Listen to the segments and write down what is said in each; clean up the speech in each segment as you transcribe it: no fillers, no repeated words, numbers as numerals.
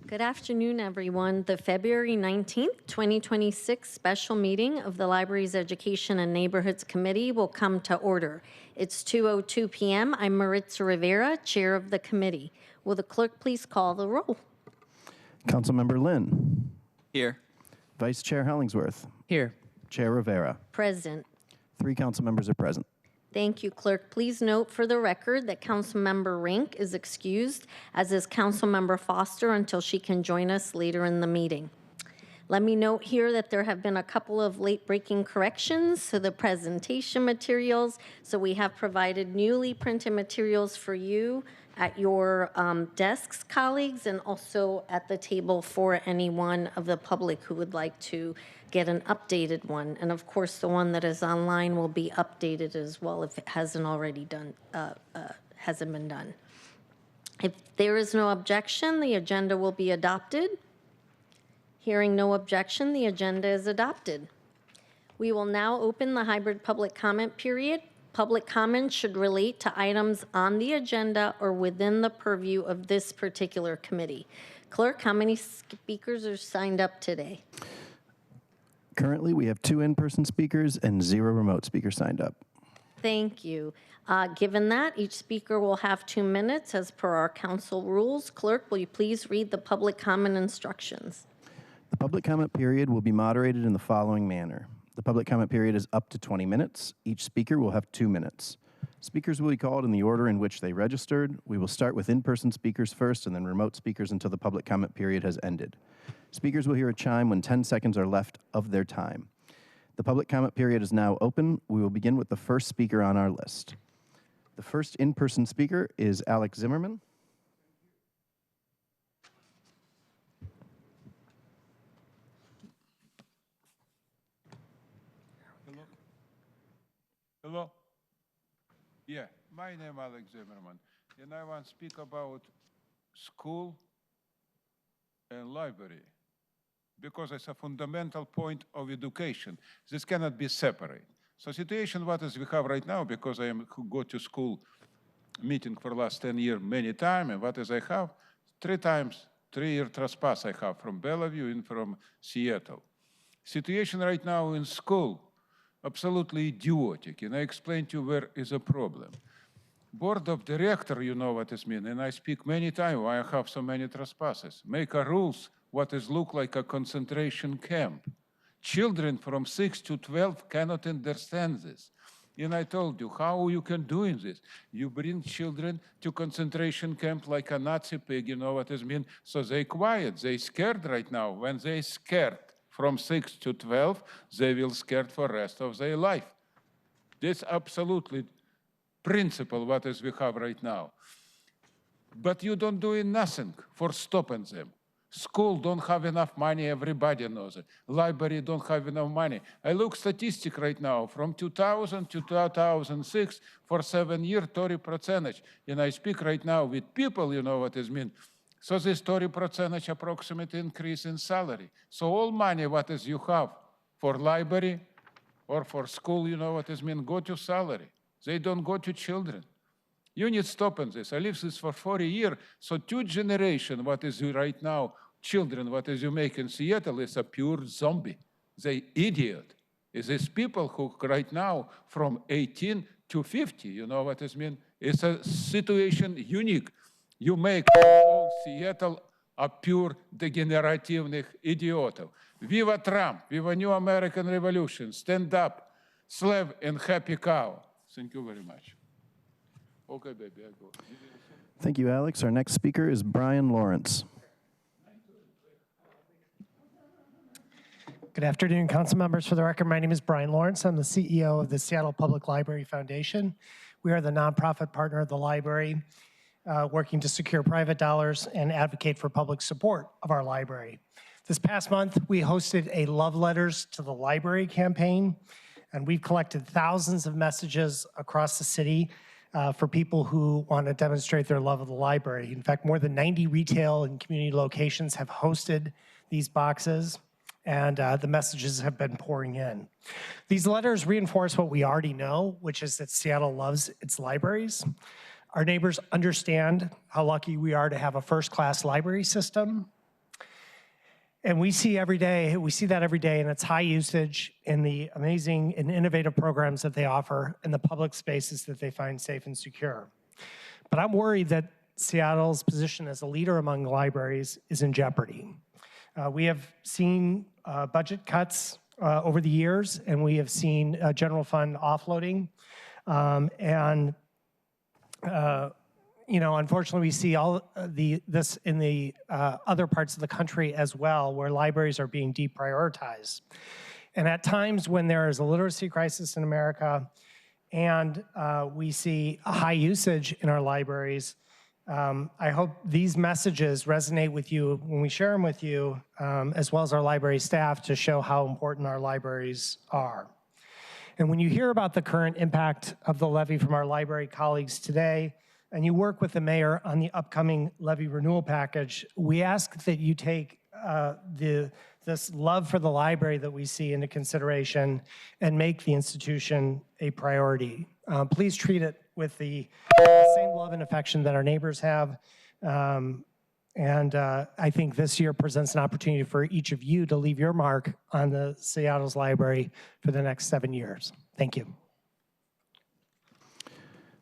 Good afternoon, everyone. The February 19th, 2026 special meeting of the Library's Education and Neighborhoods Committee will come to order. It's 2:02 p.m. I'm Maritza Rivera, Chair of the committee. Will the clerk please call the roll? Councilmember Lynn. Here. Vice Chair Hollingsworth. Here. Chair Rivera. Present. 3 council members are present. Thank you, Clerk. Please note for the record that Councilmember Rink is excused, as is Councilmember Foster, until she can join us later in the meeting. Let me note here that there have been a couple of late-breaking corrections to the presentation materials. So we have provided newly printed materials for you at your desks, colleagues, and also at the table for anyone of the public who would like to get an updated one. And of course, the one that is online will be updated as well if it hasn't already done, hasn't been done. If there is no objection, the agenda will be adopted. Hearing no objection, the agenda is adopted. We will now open the hybrid public comment period. Public comments should relate to items on the agenda or within the purview of this particular committee. Clerk, how many speakers are signed up today? Currently, we have 2 in-person speakers and 0 remote speakers signed up. Thank you. Given that, each speaker will have 2 minutes as per our council rules. Clerk, will you please read the public comment instructions? The public comment period will be moderated in the following manner. The public comment period is up to 20 minutes. Each speaker will have 2 minutes. Speakers will be called in the order in which they registered. We will start with in-person speakers first and then remote speakers until the public comment period has ended. Speakers will hear a chime when 10 seconds are left of their time. The public comment period is now open. We will begin with the first speaker on our list. The first in-person speaker is Alex Zimmerman. Hello? Yeah, my name is Alex Zimmerman, and I want to speak about school and library, because it's a fundamental point of education. This cannot be separate. So situation what is we have right now, because I go to school meeting for last 10 years many times, and what is I have? 3 times, 3-year trespass I have from Bellevue and from Seattle. Situation right now in school, absolutely idiotic, and I explain to you where is a problem. Board of director, you know what it means, and I speak many times why I have so many trespasses. Make a rules what is look like a concentration camp. Children from 6 to 12 cannot understand this. And I told you, how you can do in this? You bring children to concentration camp like a Nazi pig, you know what it means? So they quiet, they scared right now. When they scared, from 6 to 12, they will scared for rest of their life. This absolutely principle what is we have right now. But you don't do nothing for stopping them. School don't have enough money, everybody knows it. Library don't have enough money. I look statistic right now, from 2000 to 2006, for 7 years, 30%. And I speak right now with people, you know what it means. So this 30% approximate increase in salary. So all money what is you have for library or for school, you know what it means, go to salary. They don't go to children. You need stopping this. I live this for 40 years. So 2 generations, what is right now, children, what is you make in Seattle is a pure zombie. They idiot. Is these people who right now from 18 to 50, you know what it means? It's a situation unique. You make all Seattle a pure degenerative idiot. Viva Trump, viva New American Revolution, stand up, slave and happy cow. Thank you very much. Okay, baby, I go. Thank you, Alex. Our next speaker is Brian Lawrence. Good afternoon, council members. For the record, my name is Brian Lawrence. I'm the CEO of the Seattle Public Library Foundation. We are the nonprofit partner of the library, working to secure private dollars and advocate for public support of our library. This past month, we hosted a Love Letters to the Library campaign, and we've collected thousands of messages across the city for people who want to demonstrate their love of the library. In fact, more than 90 retail and community locations have hosted these boxes, and the messages have been pouring in. These letters reinforce what we already know, which is that Seattle loves its libraries. Our neighbors understand how lucky we are to have a first-class library system, And we see that every day, and it's high usage in the amazing and innovative programs that they offer and the public spaces that they find safe and secure. But I'm worried that Seattle's position as a leader among the libraries is in jeopardy. We have seen budget cuts over the years, and we have seen general fund offloading. Unfortunately, we see this in the other parts of the country as well, where libraries are being deprioritized. And at times when there is a literacy crisis in America and we see a high usage in our libraries, I hope these messages resonate with you when we share them with you, as well as our library staff, to show how important our libraries are. And when you hear about the current impact of the levy from our library colleagues today, and you work with the mayor on the upcoming levy renewal package, we ask that you take this love for the library that we see into consideration and make the institution a priority. Please treat it with the same love and affection that our neighbors have. I think this year presents an opportunity for each of you to leave your mark on the Seattle's library for the next 7 years. Thank you.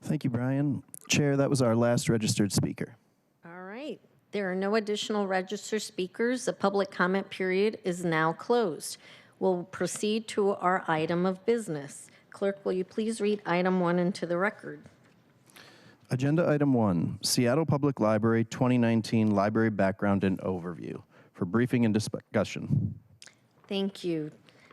Thank you, Brian. Chair, that was our last registered speaker. All right. There are no additional registered speakers. The public comment period is now closed. We'll proceed to our item of business. Clerk, will you please read item 1 into the record? Agenda item 1, Seattle Public Library 2019 Library Background and Overview. For briefing and discussion. Thank you.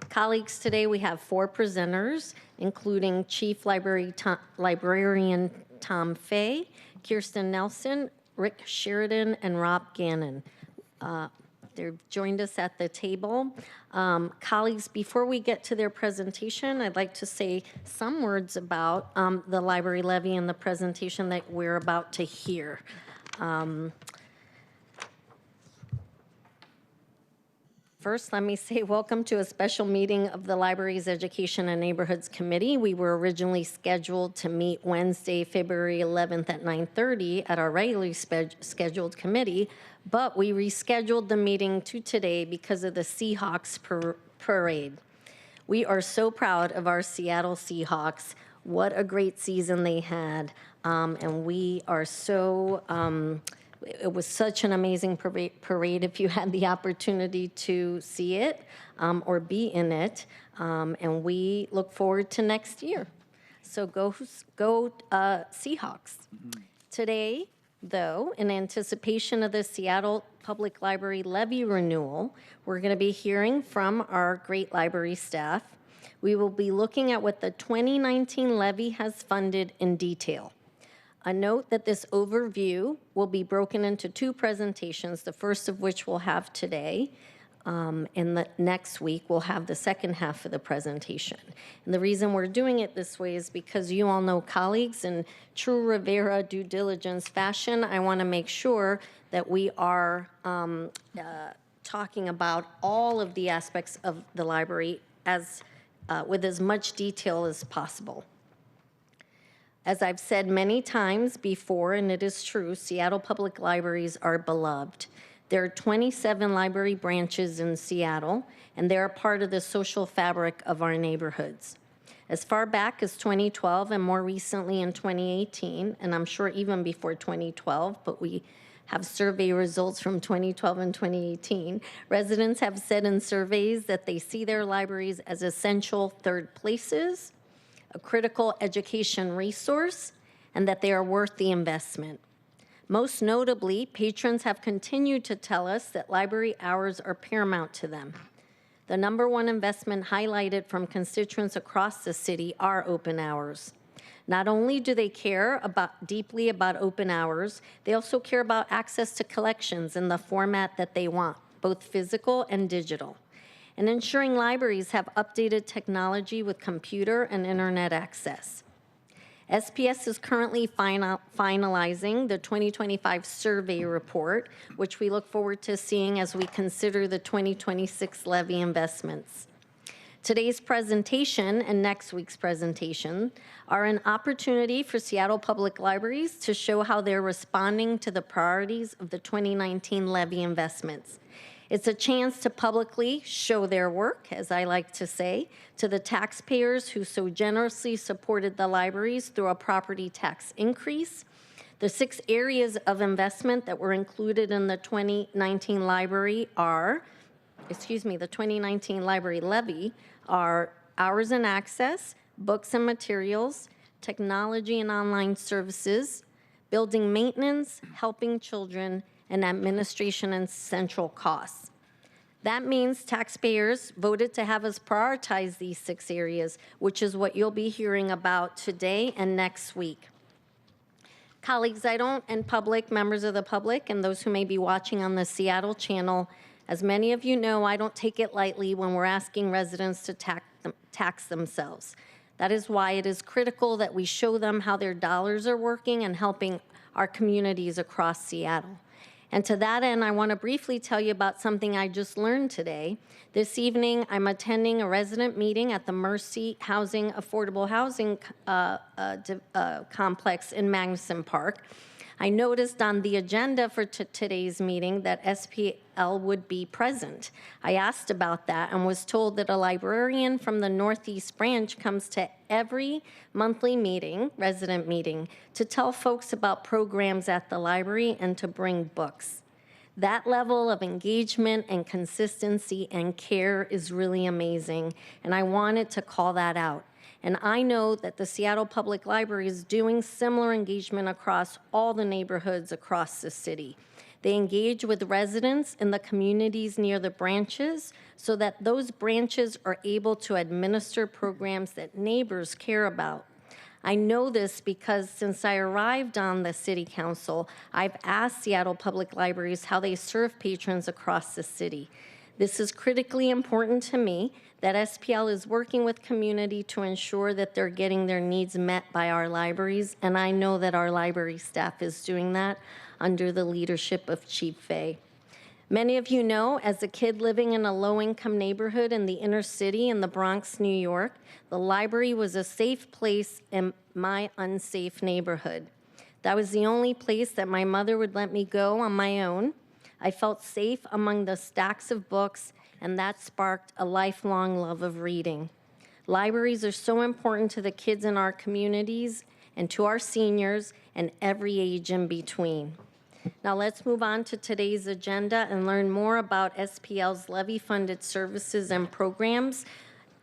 Colleagues, today we have 4 presenters, including Chief Librarian Tom Fay, Kirsten Nelson, Rick Sheridan, and Rob Gannon. They've joined us at the table. Colleagues, before we get to their presentation, I'd like to say some words about the library levy and the presentation that we're about to hear. First, let me say welcome to a special meeting of the Library's Education and Neighborhoods Committee. We were originally scheduled to meet Wednesday, February 11th at 9:30 at our regularly scheduled committee, but we rescheduled the meeting to today because of the Seahawks parade. We are so proud of our Seattle Seahawks. What a great season they had, and we are so it was such an amazing parade if you had the opportunity to see it or be in it, and we look forward to next year. So go Seahawks. Today, though, in anticipation of the Seattle Public Library levy renewal, we're going to be hearing from our great library staff. We will be looking at what the 2019 levy has funded in detail. A note that this overview will be broken into 2 presentations, the first of which we'll have today, and the next week we'll have the second half of the presentation. And the reason we're doing it this way is because you all know, colleagues, in true Rivera due diligence fashion, I want to make sure that we are talking about all of the aspects of the library with as much detail as possible. As I've said many times before, and it is true, Seattle Public Libraries are beloved. There are 27 library branches in Seattle, and they're a part of the social fabric of our neighborhoods. As far back as 2012 and more recently in 2018, and I'm sure even before 2012, but we have survey results from 2012 and 2018, residents have said in surveys that they see their libraries as essential third places, a critical education resource, and that they are worth the investment. Most notably, patrons have continued to tell us that library hours are paramount to them. The #1 investment highlighted from constituents across the city are open hours. Not only do they care deeply about open hours, they also care about access to collections in the format that they want, both physical and digital, and ensuring libraries have updated technology with computer and internet access. SPS is currently finalizing the 2025 survey report, which we look forward to seeing as we consider the 2026 levy investments. Today's presentation and next week's presentation are an opportunity for Seattle Public Libraries to show how they're responding to the priorities of the 2019 levy investments. It's a chance to publicly show their work, as I like to say, to the taxpayers who so generously supported the libraries through a property tax increase. The 6 areas of investment that were included in the 2019 library are, the 2019 library levy are hours and access, books and materials, technology and online services, building maintenance, helping children, and administration and central costs. That means taxpayers voted to have us prioritize these 6 areas, which is what you'll be hearing about today and next week. Colleagues, and members of the public, and those who may be watching on the Seattle channel, as many of you know, I don't take it lightly when we're asking residents to tax themselves. That is why it is critical that we show them how their dollars are working and helping our communities across Seattle. And to that end, I want to briefly tell you about something I just learned today. This evening, I'm attending a resident meeting at the Mercy Affordable Housing Complex in Magnuson Park. I noticed on the agenda for today's meeting that SPL would be present. I asked about that and was told that a librarian from the Northeast branch comes to every monthly resident meeting, to tell folks about programs at the library and to bring books. That level of engagement and consistency and care is really amazing, and I wanted to call that out. And I know that the Seattle Public Library is doing similar engagement across all the neighborhoods across the city. They engage with residents in the communities near the branches so that those branches are able to administer programs that neighbors care about. I know this because since I arrived on the City Council, I've asked Seattle Public Libraries how they serve patrons across the city. This is critically important to me, that SPL is working with community to ensure that they're getting their needs met by our libraries, and I know that our library staff is doing that under the leadership of Chief Fay. Many of you know, as a kid living in a low-income neighborhood in the inner city in the Bronx, New York, the library was a safe place in my unsafe neighborhood. That was the only place that my mother would let me go on my own. I felt safe among the stacks of books, and that sparked a lifelong love of reading. Libraries are so important to the kids in our communities and to our seniors and every age in between. Now let's move on to today's agenda and learn more about SPL's levy-funded services and programs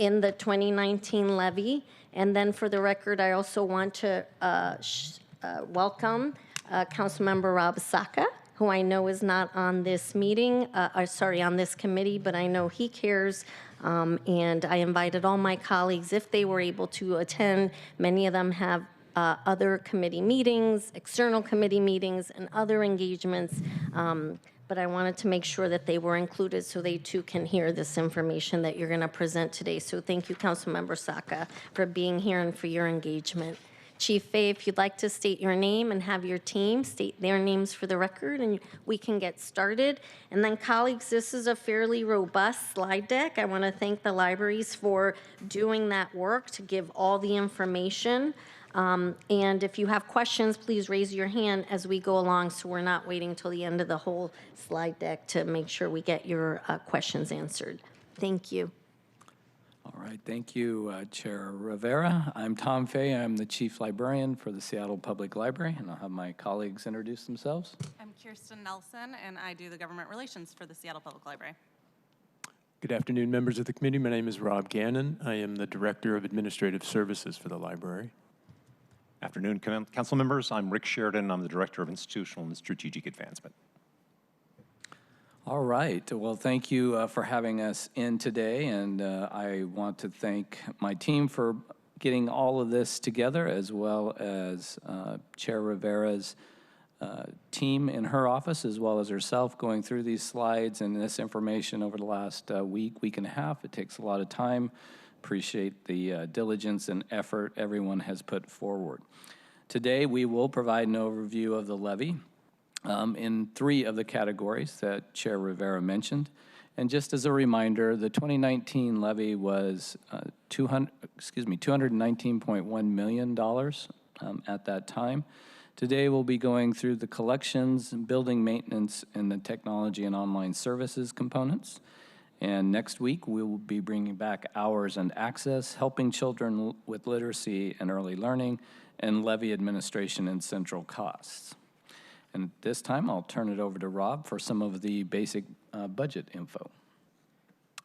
in the 2019 levy. And then for the record, I also want to welcome Councilmember Rob Saka, who I know is not on this on this committee, but I know he cares. And I invited all my colleagues, if they were able to attend. Many of them have other committee meetings, external committee meetings, and other engagements. But I wanted to make sure that they were included so they too can hear this information that you're going to present today. So thank you, Councilmember Saka, for being here and for your engagement. Chief Fay, if you'd like to state your name and have your team state their names for the record, and we can get started. And then colleagues, this is a fairly robust slide deck. I want to thank the libraries for doing that work to give all the information. And if you have questions, please raise your hand as we go along so we're not waiting till the end of the whole slide deck to make sure we get your questions answered. Thank you. All right, thank you, Chair Rivera. I'm Tom Fay. I'm the Chief Librarian for the Seattle Public Library, and I'll have my colleagues introduce themselves. I'm Kirsten Nelson, and I do the government relations for the Seattle Public Library. Good afternoon, members of the committee. My name is Rob Gannon. I am the Director of Administrative Services for the library. Afternoon, council members. I'm Rick Sheridan. I'm the Director of Institutional and Strategic Advancement. All right. Well, thank you for having us in today, and I want to thank my team for getting all of this together, as well as Chair Rivera's team in her office, as well as herself, going through these slides and this information over the last week and a half. It takes a lot of time. Appreciate the diligence and effort everyone has put forward. Today, we will provide an overview of the levy in 3 of the categories that Chair Rivera mentioned. And just as a reminder, the 2019 levy was $219.1 million at that time. Today, we'll be going through the collections, building maintenance, and the technology and online services components. And next week, we will be bringing back hours and access, helping children with literacy and early learning, and levy administration and central costs. And at this time, I'll turn it over to Rob for some of the basic budget info.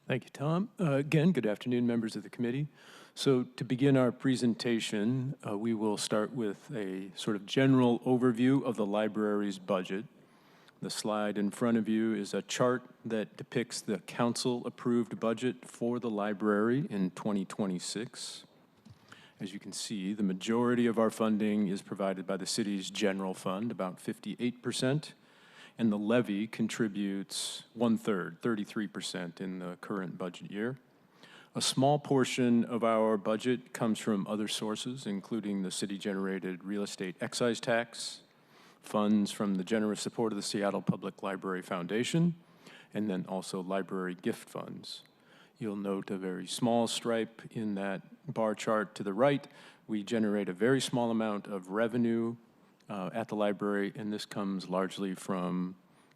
Thank you, Tom. Again, good afternoon, members of the committee. So to begin our presentation, we will start with a sort of general overview of the library's budget. The slide in front of you is a chart that depicts the council-approved budget for the library in 2026. As you can see, the majority of our funding is provided by the city's general fund, about 58%, and the levy contributes 1/3, 33% in the current budget year. A small portion of our budget comes from other sources, including the city-generated real estate excise tax, funds from the generous support of the Seattle Public Library Foundation, and then also library gift funds. You'll note a very small stripe in that bar chart to the right. We generate a very small amount of revenue at the library, and this comes largely from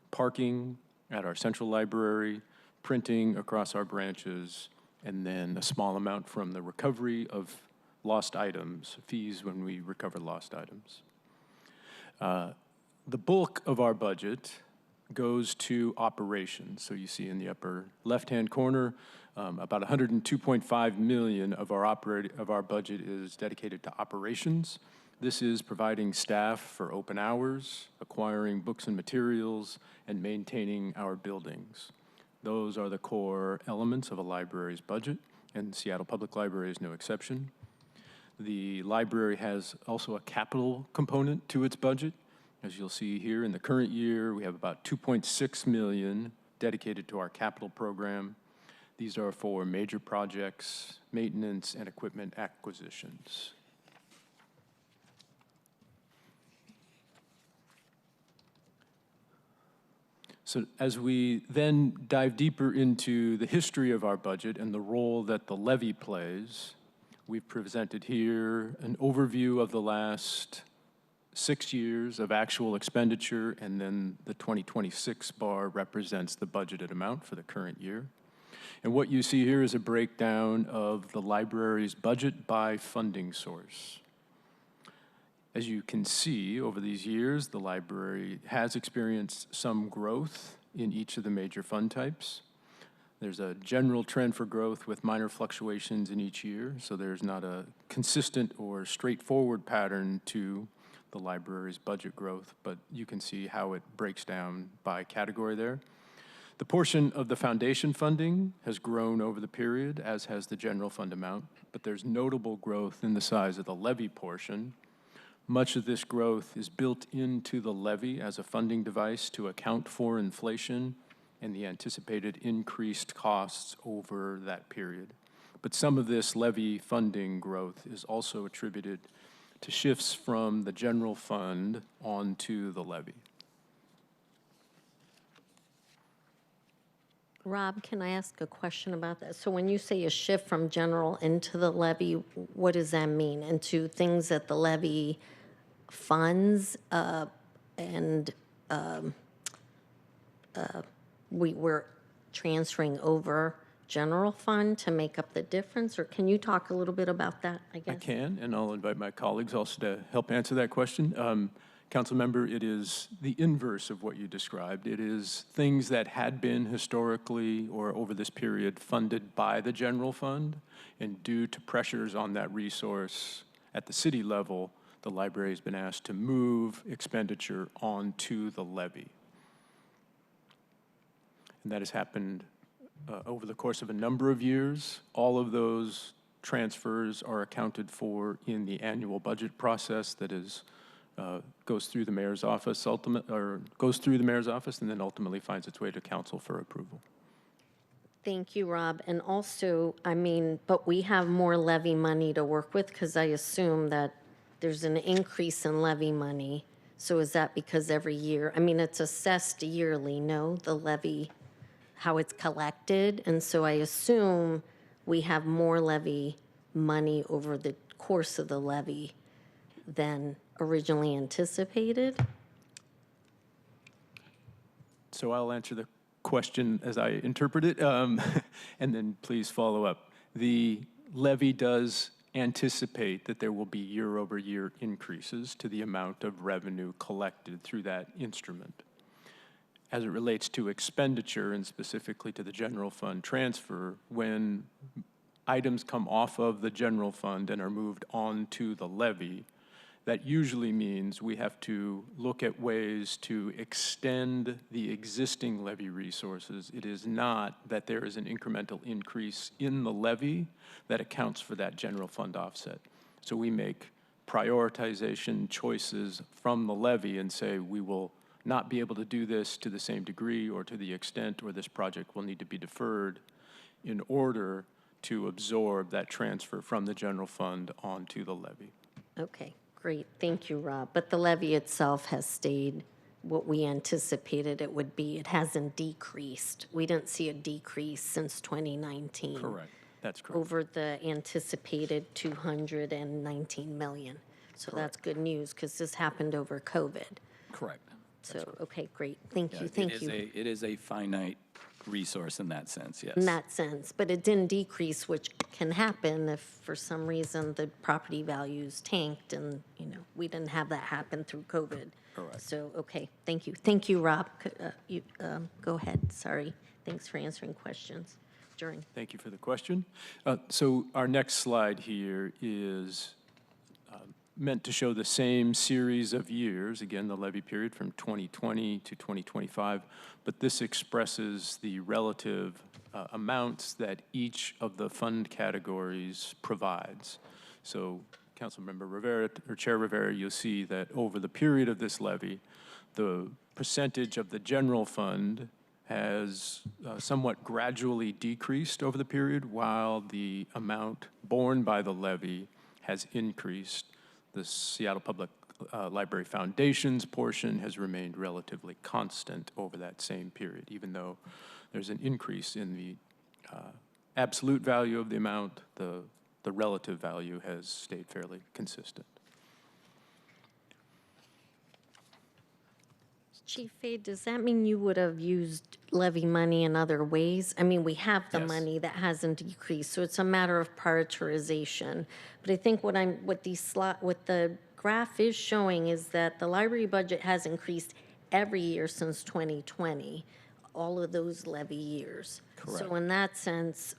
parking at our central library, printing across our branches, and then a small amount from the recovery of lost items, fees when we recover lost items. The bulk of our budget goes to operations. So you see in the upper left-hand corner, about $102.5 million of our budget is dedicated to operations. This is providing staff for open hours, acquiring books and materials, and maintaining our buildings. Those are the core elements of a library's budget, and Seattle Public Library is no exception. The library has also a capital component to its budget. As you'll see here, in the current year, we have about $2.6 million dedicated to our capital program. These are for major projects, maintenance, and equipment acquisitions. So as we then dive deeper into the history of our budget and the role that the levy plays, we've presented here an overview of the last 6 years of actual expenditure, and then the 2026 bar represents the budgeted amount for the current year. And what you see here is a breakdown of the library's budget by funding source. As you can see, over these years, the library has experienced some growth in each of the major fund types. There's a general trend for growth with minor fluctuations in each year, so there's not a consistent or straightforward pattern to the library's budget growth, but you can see how it breaks down by category there. The portion of the foundation funding has grown over the period, as has the general fund amount, but there's notable growth in the size of the levy portion. Much of this growth is built into the levy as a funding device to account for inflation and the anticipated increased costs over that period. But some of this levy funding growth is also attributed to shifts from the general fund onto the levy. Rob, can I ask a question about that? So when you say a shift from general into the levy, what does that mean? Into things that the levy funds we were transferring over general fund to make up the difference? Or can you talk a little bit about that, I guess? I can, and I'll invite my colleagues also to help answer that question. Council member, it is the inverse of what you described. It is things that had been historically or over this period funded by the general fund, and due to pressures on that resource at the city level, the library has been asked to move expenditure onto the levy. And that has happened over the course of a number of years. All of those transfers are accounted for in the annual budget process that is goes through the mayor's office and then ultimately finds its way to council for approval. Thank you, Rob. And also, I mean, but we have more levy money to work with, because I assume that there's an increase in levy money. So is that because every year, I mean, it's assessed yearly, no, the levy, how it's collected? And so I assume we have more levy money over the course of the levy than originally anticipated? So I'll answer the question as I interpret it, and then please follow up. The levy does anticipate that there will be year-over-year increases to the amount of revenue collected through that instrument. As it relates to expenditure and specifically to the general fund transfer, when items come off of the general fund and are moved onto the levy, that usually means we have to look at ways to extend the existing levy resources. It is not that there is an incremental increase in the levy that accounts for that general fund offset. So we make prioritization choices from the levy and say we will not be able to do this to the same degree or to the extent, or this project will need to be deferred in order to absorb that transfer from the general fund onto the levy. Okay, great. Thank you, Rob. But the levy itself has stayed what we anticipated it would be. It hasn't decreased. We didn't see a decrease since 2019. Correct. That's correct. Over the anticipated 219 million. So that's good news because this happened over COVID. Correct. So, okay, great. Thank you, Yeah, thank you. It is a finite resource in that sense, yes. In that sense, but it didn't decrease, which can happen if for some reason the property values tanked and, we didn't have that happen through COVID. Correct. So, okay, thank you. Thank you, Rob. Go ahead, sorry. Thanks for answering questions during. Thank you for the question. So our next slide here is meant to show the same series of years, again, the levy period from 2020 to 2025, but this expresses the relative amounts that each of the fund categories provides. So Councilmember Rivera, or Chair Rivera, you'll see that over the period of this levy, the percentage of the general fund has somewhat gradually decreased over the period, while the amount borne by the levy has increased. The Seattle Public Library Foundation's portion has remained relatively constant over that same period, even though there's an increase in the absolute value of the amount, the relative value has stayed fairly consistent. Chief Fay, does that mean you would have used levy money in other ways? I mean, we have the Yes. money that hasn't decreased, so it's a matter of prioritization. But I think what the graph is showing is that the library budget has increased every year since 2020, all of those levy years. Correct. So in that sense,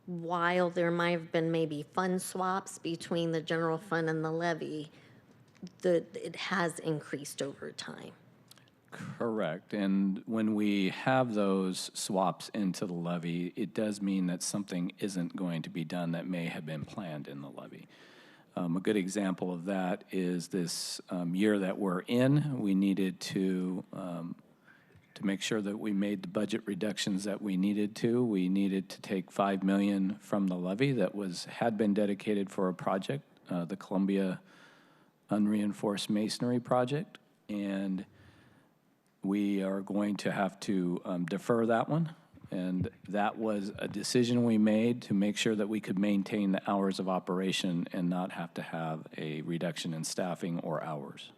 while there might have been maybe fund swaps between the general fund and the levy, it has increased over time. Correct. And when we have those swaps into the levy, it does mean that something isn't going to be done that may have been planned in the levy. A good example of that is this year that we're in. We needed to make sure that we made the budget reductions that we needed to. We needed to take $5 million from the levy that had been dedicated for a project, the Columbia Unreinforced Masonry project, and we are going to have to defer that one. And that was a decision we made to make sure that we could maintain the hours of operation and not have to have a reduction in staffing or hours.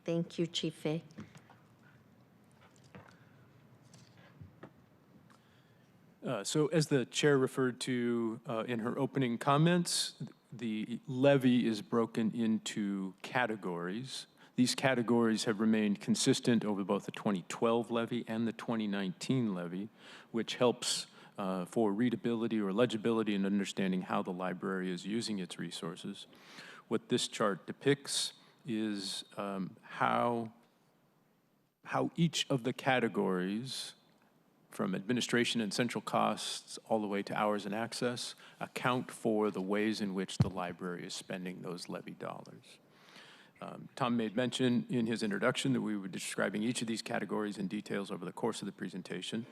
Thank you, Chief Fay. So as the chair referred to in her opening comments, the levy is broken into categories. These categories have remained consistent over both the 2012 levy and the 2019 levy, which helps for readability or legibility and understanding how the library is using its resources. What this chart depicts is how each of the categories, from administration and central costs all the way to hours and access, account for the ways in which the library is spending those levy dollars. Tom made mention in his introduction that we were describing each of these categories in details over the course of the presentation.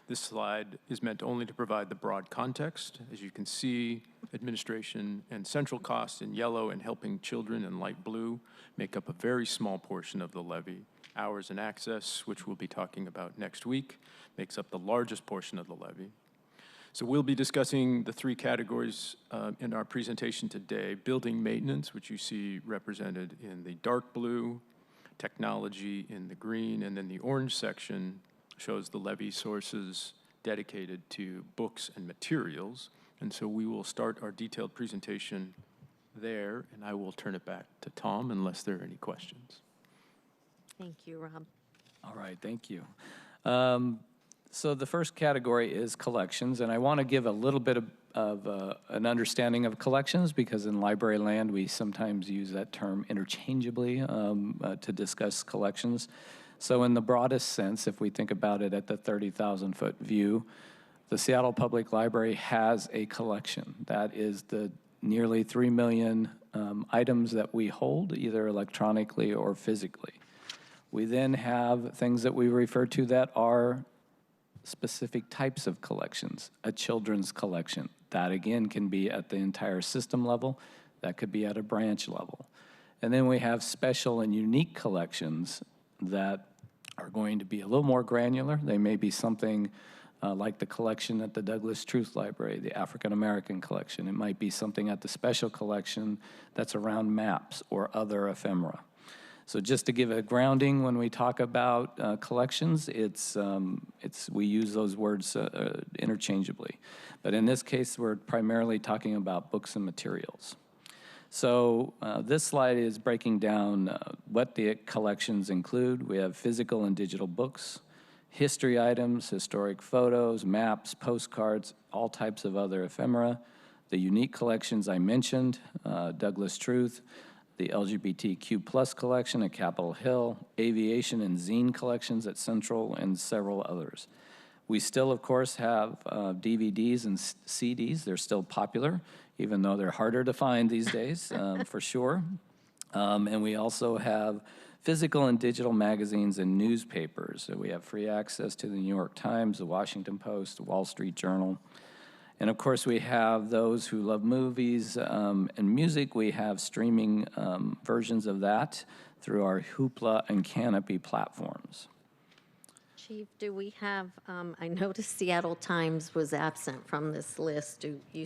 This slide is meant only to provide the broad context. As you can see, administration and central costs in yellow and helping children in light blue make up a very small portion of the levy. Hours and access, which we'll be talking about next week, makes up the largest portion of the levy. So we'll be discussing the three categories in our presentation today: building maintenance, which you see represented in the dark blue, technology in the green, and then the orange section shows the levy sources dedicated to books and materials. And so we will start our detailed presentation there, and I will turn it back to Tom unless there are any questions. Thank you, Rob. All right, thank you. So the first category is collections, and I want to give a little bit of an understanding of collections, because in library land we sometimes use that term interchangeably to discuss collections. So in the broadest sense, if we think about it at the 30,000-foot view, the Seattle Public Library has a collection. That is the nearly 3 million items that we hold, either electronically or physically. We then have things that we refer to that are specific types of collections. A children's collection, that again can be at the entire system level, that could be at a branch level. And then we have special and unique collections that are going to be a little more granular. They may be something like the collection at the Douglas Truth Library, the African American collection. It might be something at the special collection that's around maps or other ephemera. So just to give a grounding, when we talk about collections, we use those words interchangeably. But in this case, we're primarily talking about books and materials. So this slide is breaking down what the collections include. We have physical and digital books, history items, historic photos, maps, postcards, all types of other ephemera. The unique collections I mentioned, Douglas Truth, the LGBTQ plus collection at Capitol Hill, aviation and zine collections at Central, and several others. We still, of course, have DVDs and CDs. They're still popular, even though they're harder to find these days, for sure. And we also have physical and digital magazines and newspapers. So we have free access to the New York Times, the Washington Post, the Wall Street Journal. And of course, we have those who love movies and music. We have streaming versions of that through our Hoopla and Canopy platforms. Chief, do we have, I noticed Seattle Times was absent from this list. Do you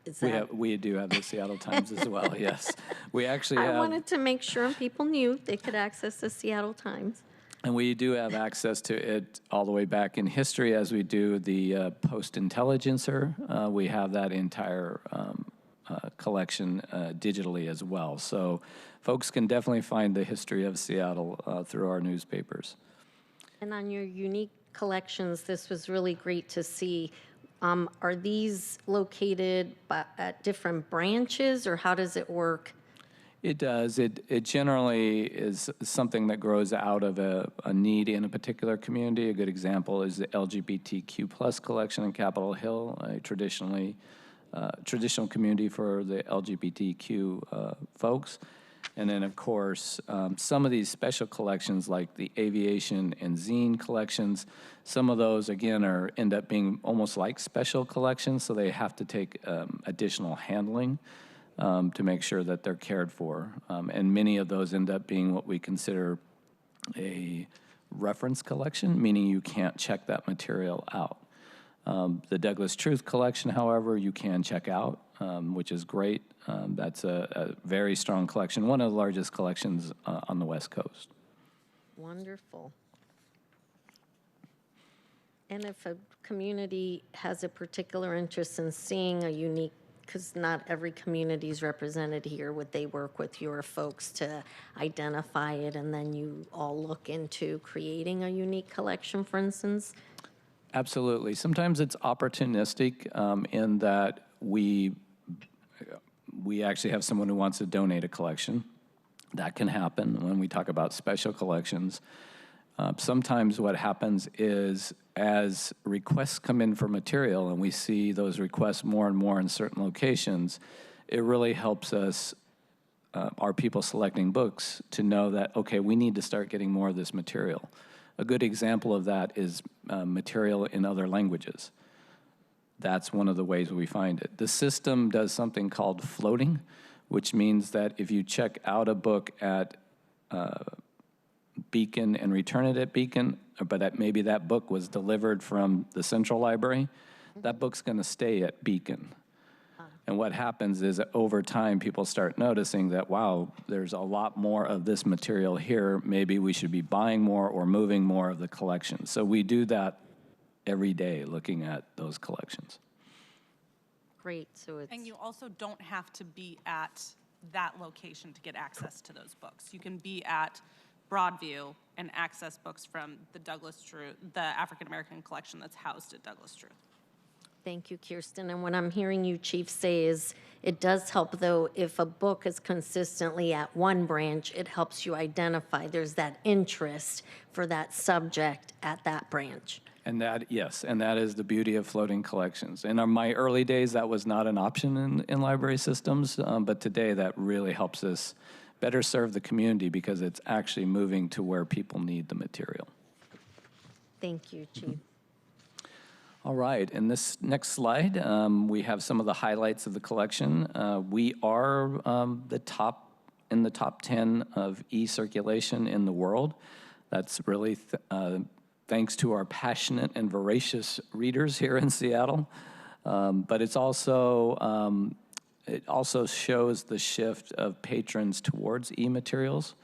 is that? We do have the Seattle Times as well, yes. We actually I have. wanted to make sure people knew they could access the Seattle Times. And we do have access to it all the way back in history, as we do the Post-Intelligencer. We have that entire collection digitally as well. So folks can definitely find the history of Seattle through our newspapers. And on your unique collections, this was really great to see. Are these located at different branches, or how does it work? It does. It generally is something that grows out of a need in a particular community. A good example is the LGBTQ plus collection in Capitol Hill, a traditional community for the LGBTQ folks. And then, of course, some of these special collections, like the aviation and zine collections, some of those, again, end up being almost like special collections, so they have to take additional handling to make sure that they're cared for. And many of those end up being what we consider a reference collection, meaning you can't check that material out. The Douglas Truth collection, however, you can check out, which is great. That's a very strong collection, one of the largest collections on the West Coast. Wonderful. And if a community has a particular interest in seeing a unique, because not every community is represented here, would they work with your folks to identify it, and then you all look into creating a unique collection, for instance? Absolutely. Sometimes it's opportunistic in that we actually have someone who wants to donate a collection. That can happen when we talk about special collections. Sometimes what happens is, as requests come in for material and we see those requests more and more in certain locations, it really helps us, our people selecting books, to know that, okay, we need to start getting more of this material. A good example of that is material in other languages. That's one of the ways we find it. The system does something called floating, which means that if you check out a book at Beacon and return it at Beacon, but maybe that book was delivered from the Central Library, that book's going to stay at Beacon. And what happens is that over time, people start noticing that, wow, there's a lot more of this material here. Maybe we should be buying more or moving more of the collection. So we do that every day, looking at those collections. Great, so it's. And you also don't have to be at that location to get access to those books. You can be at Broadview and access books from the the African American collection that's housed at Douglas Truth. Thank you, Kirsten. And what I'm hearing you, Chief, say is it does help, though, if a book is consistently at one branch, it helps you identify there's that interest for that subject at that branch. And that, yes, and that is the beauty of floating collections. In my early days, that was not an option in library systems, but today that really helps us better serve the community because it's actually moving to where people need the material. Thank you, Chief. All right, in this next slide, we have some of the highlights of the collection. We are in the top 10 of e-circulation in the world. That's really thanks to our passionate and voracious readers here in Seattle. But it also shows the shift of patrons towards e-materials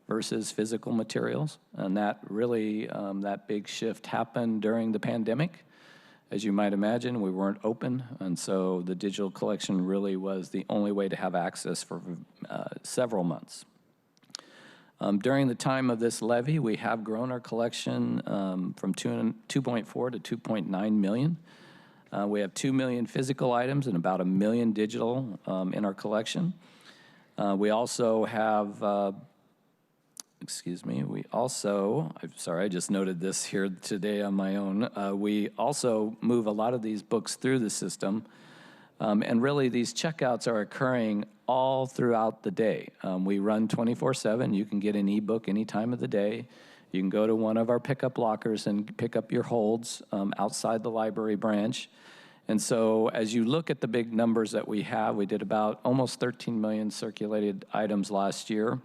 versus physical materials. And that really, that big shift happened during the pandemic. As you might imagine, we weren't open, and so the digital collection really was the only way to have access for several months. During the time of this levy, we have grown our collection from 2.4 to 2.9 million. We have 2 million physical items and about 1 million digital in our collection. We also have I'm sorry, I just noted this here today on my own. We also move a lot of these books through the system, and really these checkouts are occurring all throughout the day. We run 24/7. You can get an ebook any time of the day. You can go to one of our pickup lockers and pick up your holds outside the library branch. And so as you look at the big numbers that we have, we did about almost 13 million circulated items last year.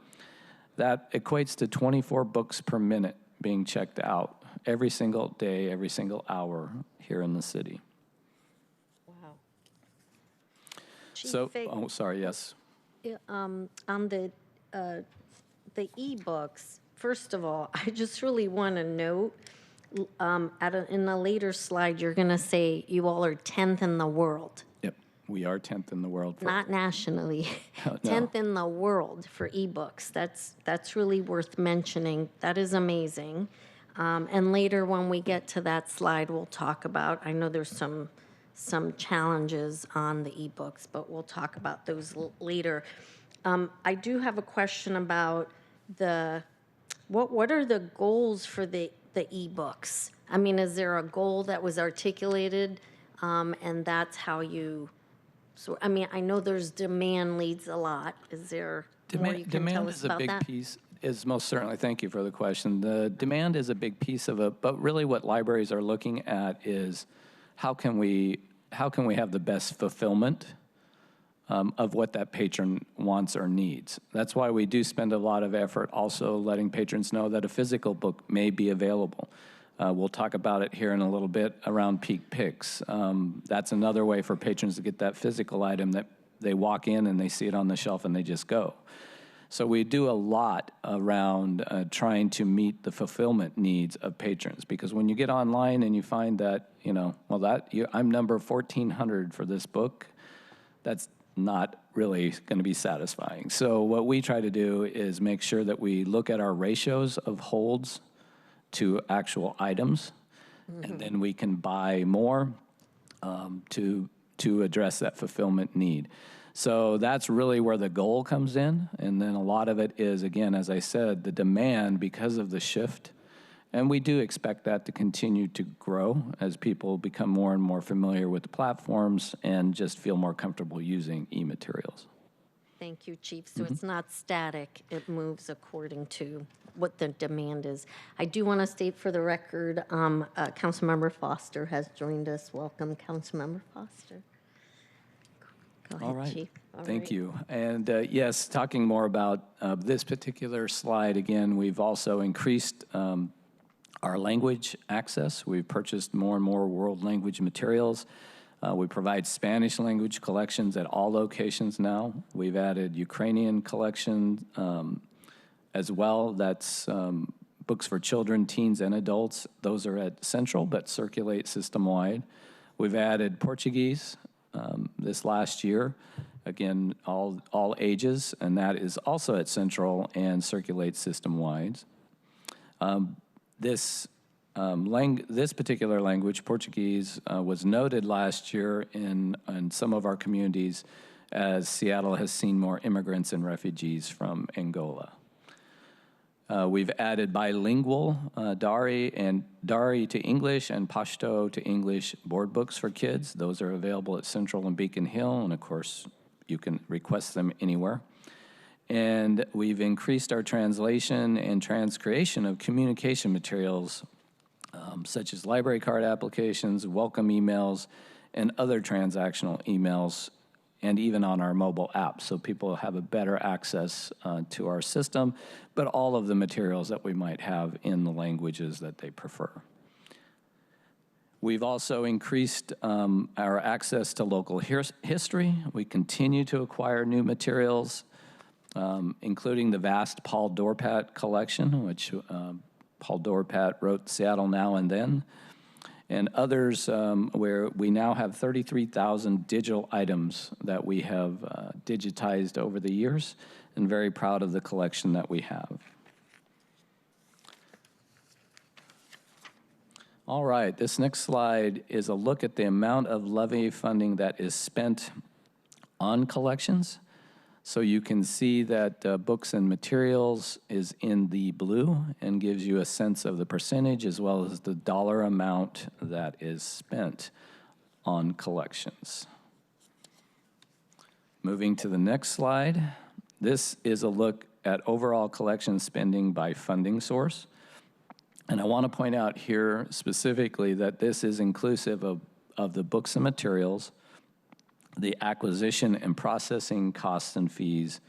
That equates to 24 books per minute being checked out every single day, every single hour here in the city. Wow. So, oh, sorry, yes. On the e-books, first of all, I just really want to note, in a later slide, you're going to say you all are 10th in the world. Yep, we are 10th in the world. Not nationally, 10th in the world for ebooks. That's really worth mentioning. That is amazing. And later when we get to that slide, we'll talk about, I know there's some challenges on the ebooks, but we'll talk about those later. I do have a question about what are the goals for the ebooks? I mean, is there a goal that was articulated and that's how you... So, I mean, I know there's demand leads a lot. Is there more you can tell us about that? Demand is a big piece, is most certainly, thank you for the question. The demand is a big piece of it, but really what libraries are looking at is how can we have the best fulfillment of what that patron wants or needs. That's why we do spend a lot of effort also letting patrons know that a physical book may be available. We'll talk about it here in a little bit around Peak Picks. That's another way for patrons to get that physical item that they walk in and they see it on the shelf and they just go. So we do a lot around trying to meet the fulfillment needs of patrons, because when you get online and you find that, I'm number 1400 for this book, that's not really going to be satisfying. So what we try to do is make sure that we look at our ratios of holds to actual items, and then we can buy more to address that fulfillment need. So that's really where the goal comes in, and then a lot of it is, again, as I said, the demand because of the shift, and we do expect that to continue to grow as people become more and more familiar with the platforms and just feel more comfortable using e-materials. Thank you, Chief. So it's not static. It moves according to what the demand is. I do want to state for the record, Councilmember Foster has joined us. Welcome, Councilmember Foster. Go ahead, All right. Chief. Thank you. And yes, talking more about this particular slide, again, we've also increased Our language access, we've purchased more and more world language materials. We provide Spanish language collections at all locations now. We've added Ukrainian collection as well. That's books for children, teens, and adults. Those are at Central, but circulate system-wide. We've added Portuguese this last year. Again, all ages, and that is also at Central and circulates system-wide. This particular language, Portuguese, was noted last year in some of our communities as Seattle has seen more immigrants and refugees from Angola. We've added bilingual Dari to English and Pashto to English board books for kids. Those are available at Central and Beacon Hill, and of course, you can request them anywhere. And we've increased our translation and transcreation of communication materials such as library card applications, welcome emails, and other transactional emails, and even on our mobile app, so people have a better access to our system, but all of the materials that we might have in the languages that they prefer. We've also increased our access to local history. We continue to acquire new materials, including the vast Paul Dorpat collection, which Paul Dorpat wrote Seattle Now and Then, and others where we now have 33,000 digital items that we have digitized over the years, and very proud of the collection that we have. All right, this next slide is a look at the amount of levy funding that is spent on collections. So you can see that books and materials is in the blue and gives you a sense of the percentage as well as the dollar amount that is spent on collections. Moving to the next slide, this is a look at overall collection spending by funding source. And I want to point out here specifically that this is inclusive of the books and materials, the acquisition and processing costs and fees,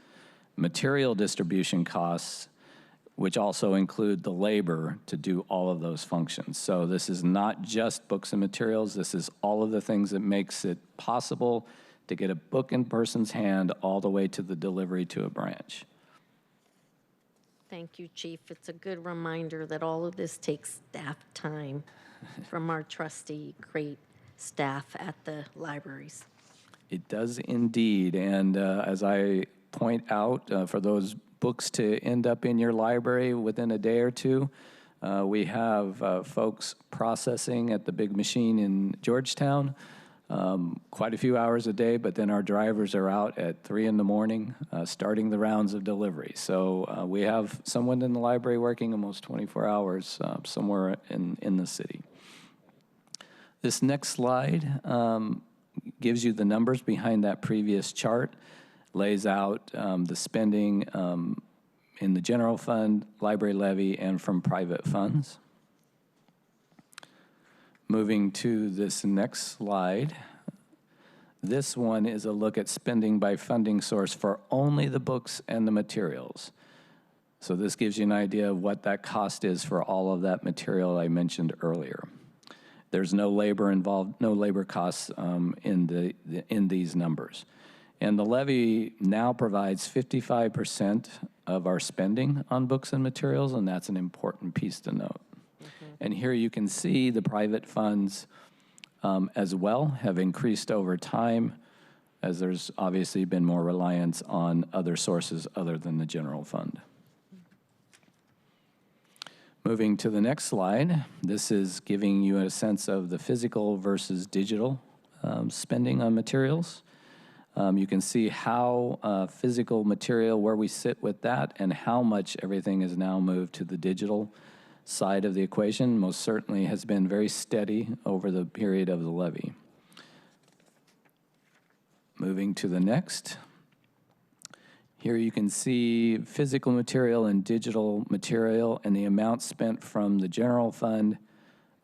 material distribution costs, which also include the labor to do all of those functions. So this is not just books and materials, this is all of the things that makes it possible to get a book in person's hand all the way to the delivery to a branch. Thank you, Chief. It's a good reminder that all of this takes staff time from our trusty, great staff at the libraries. It does indeed, and as I point out, for those books to end up in your library within a day or two, we have folks processing at the big machine in Georgetown, quite a few hours a day, but then our drivers are out at 3 in the morning starting the rounds of delivery. So we have someone in the library working almost 24 hours somewhere in the city. This next slide gives you the numbers behind that previous chart, lays out the spending in the general fund, library levy, and from private funds. Moving to this next slide, this one is a look at spending by funding source for only the books and the materials. So this gives you an idea of what that cost is for all of that material I mentioned earlier. There's no labor involved, no labor costs in these numbers. And the levy now provides 55% of our spending on books and materials, and that's an important piece to note. And here you can see the private funds as well have increased over time, as there's obviously been more reliance on other sources other than the general fund. Moving to the next slide, this is giving you a sense of the physical versus digital spending on materials. You can see how physical material, where we sit with that, and how much everything is now moved to the digital side of the equation. Most certainly has been very steady over the period of the levy. Moving to the next. Here you can see physical material and digital material and the amount spent from the general fund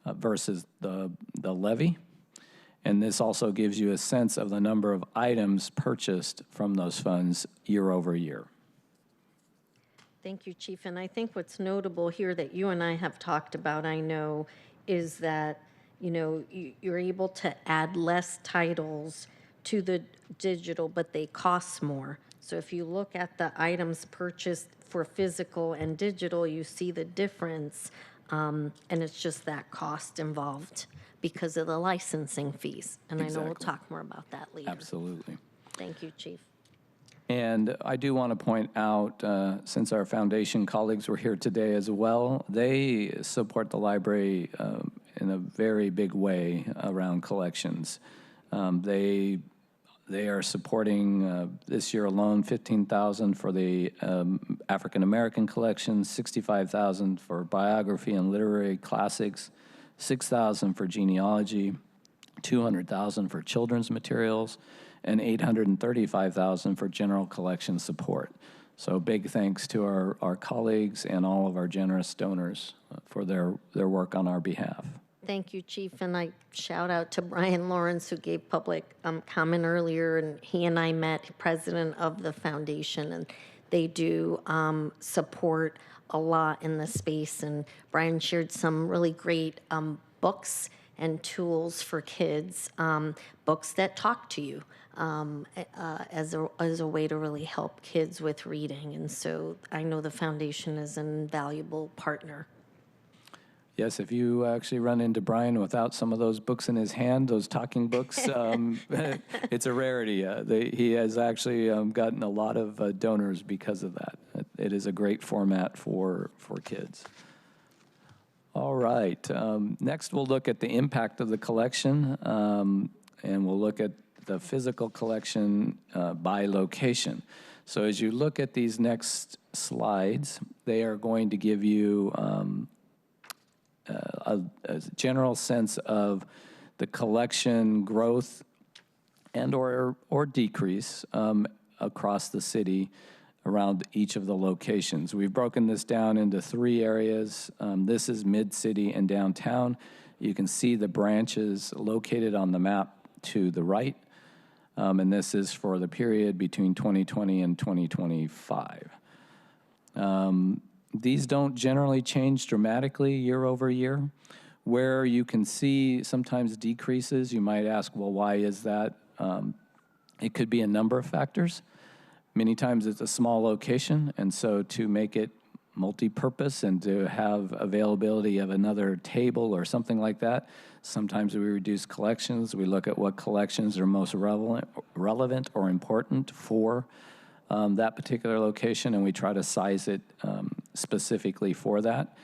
versus the levy. And this also gives you a sense of the number of items purchased from those funds year over year. Thank you, Chief. And I think what's notable here that you and I have talked about, I know, is that, you're able to add less titles to the digital, but they cost more. So if you look at the items purchased for physical and digital, you see the difference. And it's just that cost involved because of the licensing fees. And I know we'll Exactly. talk more about that later. Absolutely. Thank you, Chief. And I do want to point out, since our foundation colleagues were here today as well, they support the library in a very big way around collections. They are supporting this year alone $15,000 for the African American collection, $65,000 for biography and literary classics, $6,000 for genealogy, $200,000 for children's materials, and $835,000 for general collection support. So big thanks to our colleagues and all of our generous donors for their work on our behalf. Thank you, Chief, and I shout out to Brian Lawrence, who gave public comment earlier, and he and I met, president of the foundation, and they do support a lot in the space, and Brian shared some really great books and tools for kids, books that talk to you as a way to really help kids with reading, and so I know the foundation is an invaluable partner. Yes, if you actually run into Brian without some of those books in his hand, those talking books, it's a rarity. He has actually gotten a lot of donors because of that. It is a great format for kids. All right. Next, we'll look at the impact of the collection, and we'll look at the physical collection by location. So as you look at these next slides, they are going to give you a general sense of the collection growth and or decrease across the city around each of the locations. We've broken this down into 3 areas. This is mid-city and downtown. You can see the branches located on the map to the right, and this is for the period between 2020 and 2025. These don't generally change dramatically year over year. Where you can see sometimes decreases, you might ask, well, why is that? It could be a number of factors. Many times it's a small location, and so to make it multi-purpose and to have availability of another table or something like that, sometimes we reduce collections. We look at what collections are most relevant or important for that particular location, and we try to size it specifically for that.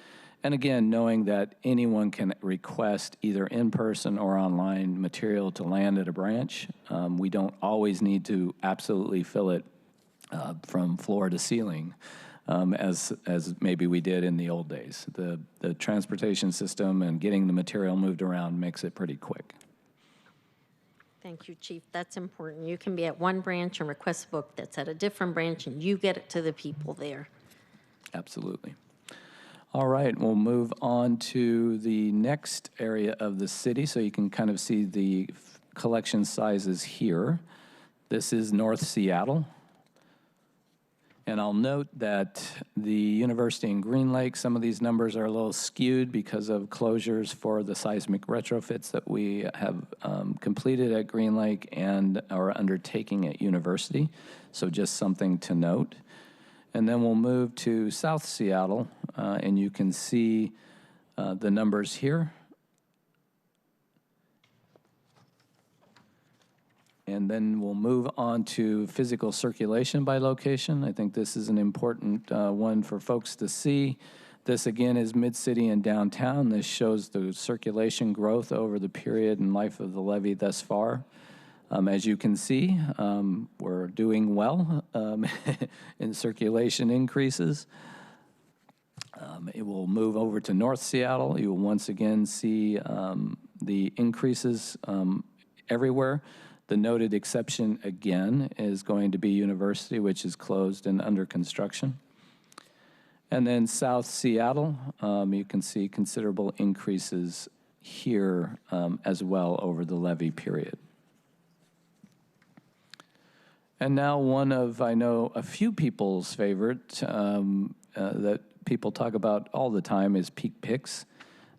And again, knowing that anyone can request either in-person or online material to land at a branch, we don't always need to absolutely fill it from floor to ceiling, as maybe we did in the old days. The transportation system and getting the material moved around makes it pretty quick. Thank you, Chief. That's important. You can be at one branch and request a book that's at a different branch, and you get it to the people there. Absolutely. All right, we'll move on to the next area of the city, so you can kind of see the collection sizes here. This is North Seattle. And I'll note that the University in Green Lake, some of these numbers are a little skewed because of closures for the seismic retrofits that we have completed at Green Lake and are undertaking at University. So just something to note. And then we'll move to South Seattle, and you can see the numbers here. And then we'll move on to physical circulation by location. I think this is an important one for folks to see. This, again, is mid-city and downtown. This shows the circulation growth over the period and life of the levy thus far. As you can see, we're doing well in circulation increases. It will move over to North Seattle. You will once again see the increases everywhere. The noted exception, again, is going to be University, which is closed and under construction. And then South Seattle, you can see considerable increases here as well over the levy period. And now one of, I know, a few people's favorite that people talk about all the time is Peak Picks.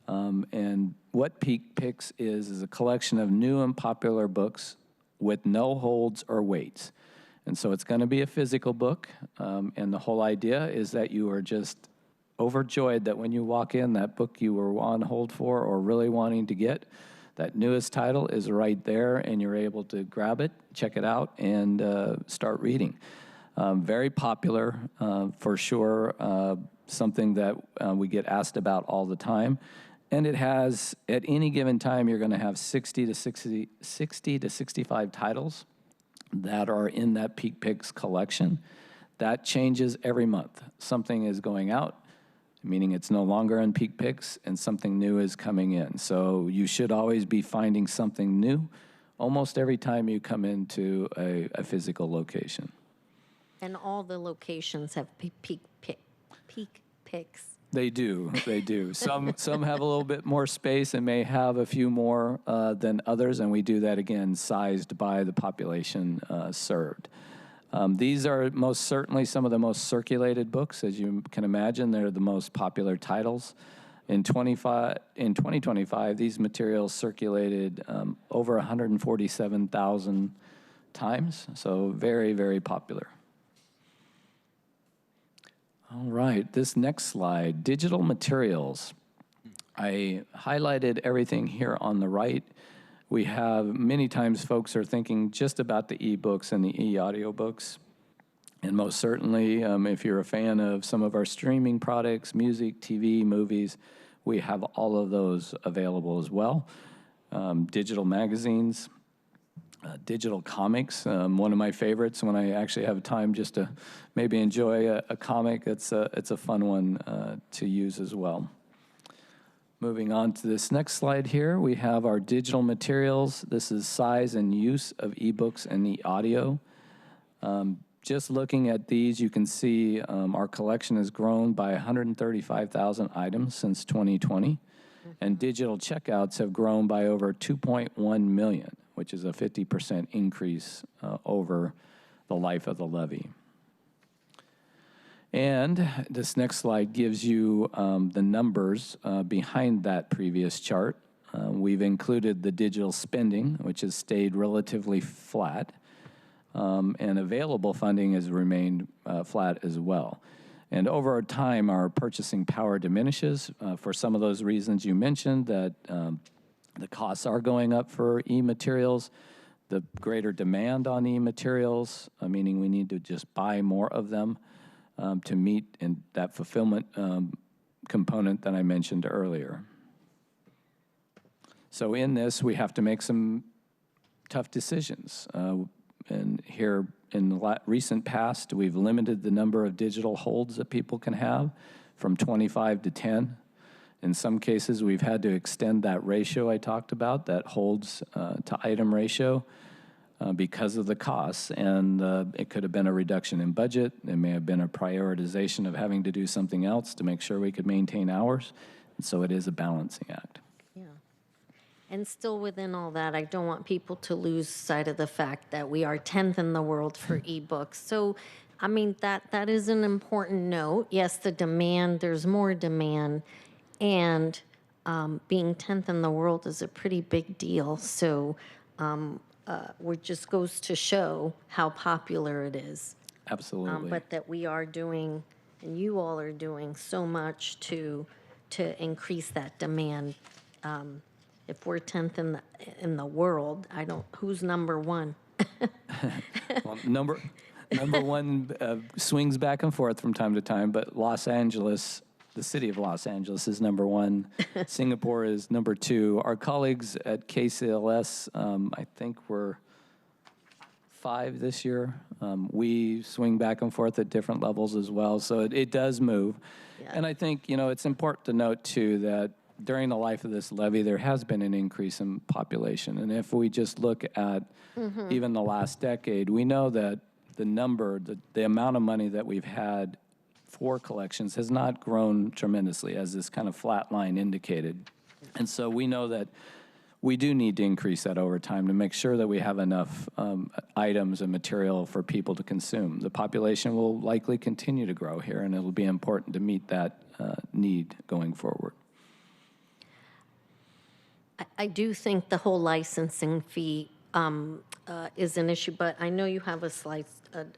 And what Peak Picks is a collection of new and popular books with no holds or waits. And so it's going to be a physical book, and the whole idea is that you are just overjoyed that when you walk in, that book you were on hold for or really wanting to get, that newest title is right there, and you're able to grab it, check it out, and start reading. Very popular, for sure, something that we get asked about all the time. And it has, at any given time, you're going to have 60 to 65 titles that are in that Peak Picks collection. That changes every month. Something is going out, meaning it's no longer in Peak Picks, and something new is coming in. So you should always be finding something new almost every time you come into a physical location. And all the locations have peak picks. They do. Some have a little bit more space and may have a few more than others, and we do that, again, sized by the population served. These are most certainly some of the most circulated books. As you can imagine, they're the most popular titles. In 2025, these materials circulated over 147,000 times, so very, very popular. All right, this next slide, digital materials. I highlighted everything here on the right. We have, many times folks are thinking just about the e-books and the e-audiobooks. And most certainly, if you're a fan of some of our streaming products, music, TV, movies, we have all of those available as well. Digital magazines, digital comics, one of my favorites when I actually have time just to maybe enjoy a comic. It's a fun one to use as well. Moving on to this next slide here, we have our digital materials. This is size and use of ebooks and e-audio. Just looking at these, you can see our collection has grown by 135,000 items since 2020, and digital checkouts have grown by over 2.1 million, which is a 50% increase over the life of the levy. And this next slide gives you the numbers behind that previous chart. We've included the digital spending, which has stayed relatively flat, and available funding has remained flat as well. And over time, our purchasing power diminishes for some of those reasons you mentioned, that the costs are going up for e-materials, the greater demand on e-materials, meaning we need to just buy more of them to meet in that fulfillment component that I mentioned earlier. So in this, we have to make some tough decisions. And here in the recent past, we've limited the number of digital holds that people can have from 25 to 10. In some cases, we've had to extend that ratio I talked about, that holds to item ratio, because of the costs. And it could have been a reduction in budget. It may have been a prioritization of having to do something else to make sure we could maintain ours. And so it is a balancing act. Yeah. And still within all that, I don't want people to lose sight of the fact that we are 10th in the world for ebooks. So, I mean, that is an important note. Yes, the demand, there's more demand. And being 10th in the world is a pretty big deal. So it just goes to show how popular it is. Absolutely. But that we are doing, and you all are doing so much to increase that demand. If we're 10th in the world, who's number one? Well, number one swings back and forth from time to time, but Los Angeles, the city of Los Angeles, is number one. Singapore is number two. Our colleagues at KCLS, I think we're 5 this year. We swing back and forth at different levels as well, so it does move. Yeah. And I think, it's important to note, too, that during the life of this levy, there has been an increase in population. And if we just look at even the last decade, we know that the amount of money that we've had for collections has not grown tremendously, as this kind of flat line indicated. And so we know that we do need to increase that over time to make sure that we have enough items and material for people to consume. The population will likely continue to grow here, and it'll be important to meet that need going forward. I do think the whole licensing fee is an issue, but I know you have a slide,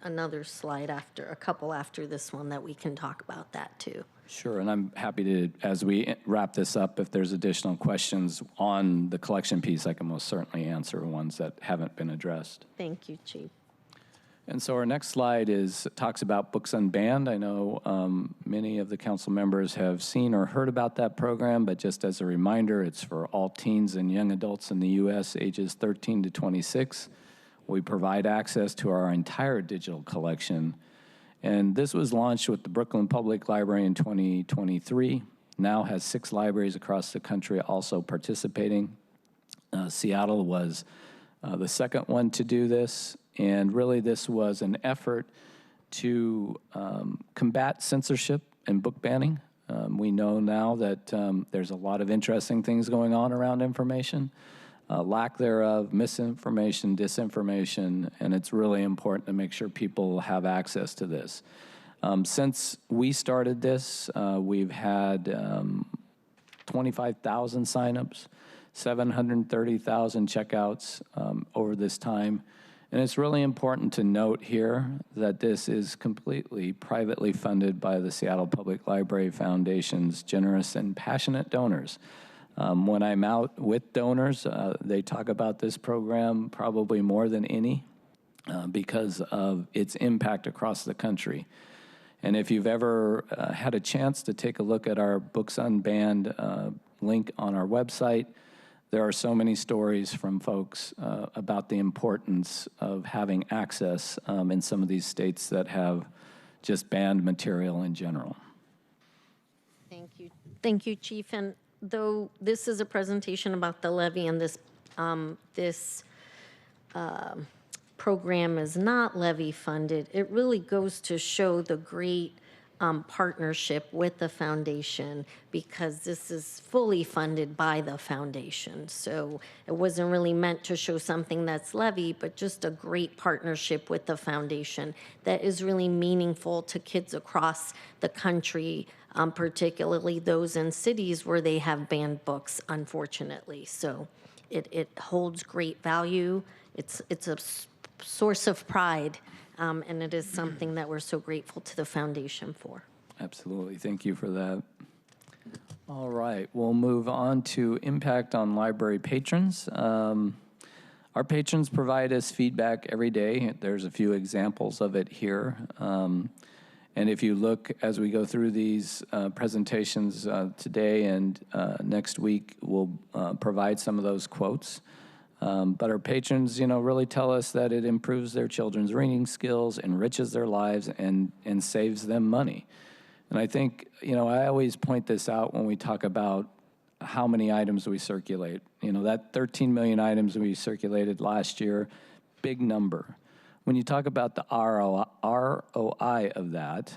another slide after, a couple after this one that we can talk about that too. Sure, and I'm happy to, as we wrap this up, if there's additional questions on the collection piece, I can most certainly answer ones that haven't been addressed. Thank you, Chief. And so our next slide talks about Books Unbanned. I know many of the council members have seen or heard about that program, but just as a reminder, it's for all teens and young adults in the U.S. ages 13 to 26. We provide access to our entire digital collection. And this was launched with the Brooklyn Public Library in 2023. Now has 6 libraries across the country also participating. Seattle was the second one to do this. And really, this was an effort to combat censorship and book banning. We know now that there's a lot of interesting things going on around information, lack thereof, misinformation, disinformation, and it's really important to make sure people have access to this. Since we started this, we've had 25,000 signups, 730,000 checkouts over this time. And it's really important to note here that this is completely privately funded by the Seattle Public Library Foundation's generous and passionate donors. When I'm out with donors, they talk about this program probably more than any because of its impact across the country. And if you've ever had a chance to take a look at our Books Unbanned link on our website, there are so many stories from folks about the importance of having access in some of these states that have just banned material in general. Thank you. Thank you, Chief. And though this is a presentation about the levy and this program is not levy funded, it really goes to show the great partnership with the foundation, because this is fully funded by the foundation. So it wasn't really meant to show something that's levy, but just a great partnership with the foundation that is really meaningful to kids across the country, particularly those in cities where they have banned books, unfortunately. So it holds great value. It's a source of pride. And it is something that we're so grateful to the foundation for. Absolutely. Thank you for that. All right. We'll move on to impact on library patrons. Our patrons provide us feedback every day. There's a few examples of it here. And if you look as we go through these presentations today and next week, we'll provide some of those quotes. But our patrons, really tell us that it improves their children's reading skills, enriches their lives, and saves them money. And I think, I always point this out when we talk about how many items we circulate. That 13 million items we circulated last year, big number. When you talk about the ROI of that,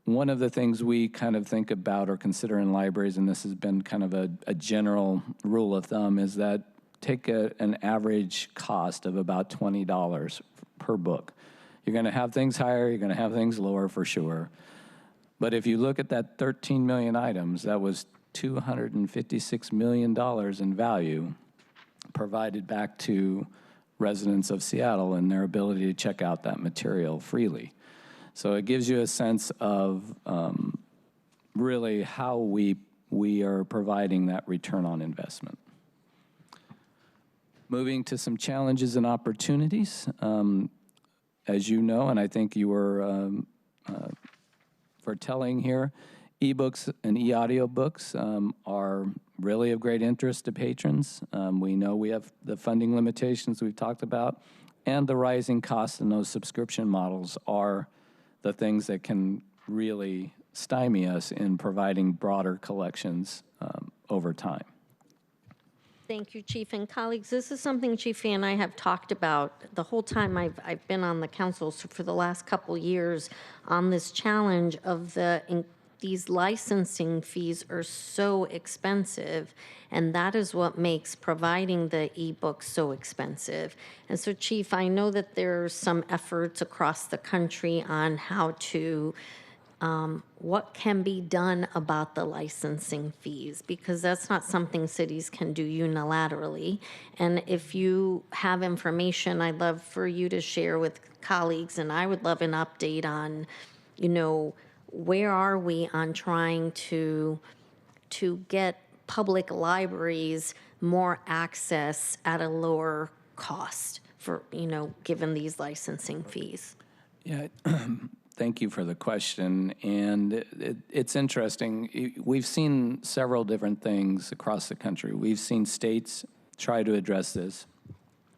one of the things we kind of think about or consider in libraries, and this has been kind of a general rule of thumb, is that take an average cost of about $20 per book. You're going to have things higher, you're going to have things lower for sure. But if you look at that 13 million items, that was $256 million in value provided back to residents of Seattle and their ability to check out that material freely. So it gives you a sense of really how we are providing that return on investment. Moving to some challenges and opportunities. As you know, and I think you were foretelling here, ebooks and e-audiobooks are really of great interest to patrons. We know we have the funding limitations we've talked about, and the rising costs in those subscription models are the things that can really stymie us in providing broader collections over time. Thank you, Chief and colleagues. This is something Chief Fee and I have talked about the whole time I've been on the council, so for the last couple years, on this challenge of the these licensing fees are so expensive, and that is what makes providing the ebook so expensive. And so, Chief, I know that there's some efforts across the country on how to what can be done about the licensing fees, because that's not something cities can do unilaterally. And if you have information, I'd love for you to share with colleagues, and I would love an update on, where are we on trying to get public libraries more access at a lower cost for, given these licensing fees. Yeah, thank you for the question. And it's interesting. We've seen several different things across the country. We've seen states try to address this,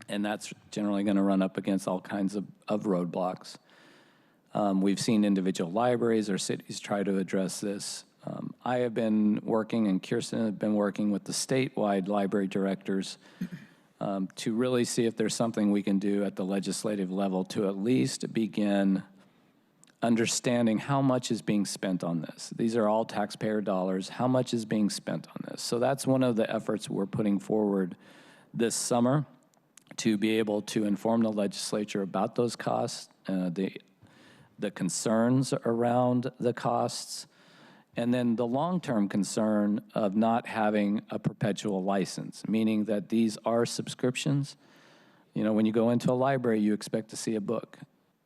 and that's generally going to run up against all kinds of roadblocks. We've seen individual libraries or cities try to address this. I have been working, and Kirsten has been working with the statewide library directors to really see if there's something we can do at the legislative level to at least begin understanding how much is being spent on this. These are all taxpayer dollars. How much is being spent on this? So that's one of the efforts we're putting forward this summer, to be able to inform the legislature about those costs, the concerns around the costs, and then the long-term concern of not having a perpetual license, meaning that these are subscriptions. When you go into a library, you expect to see a book.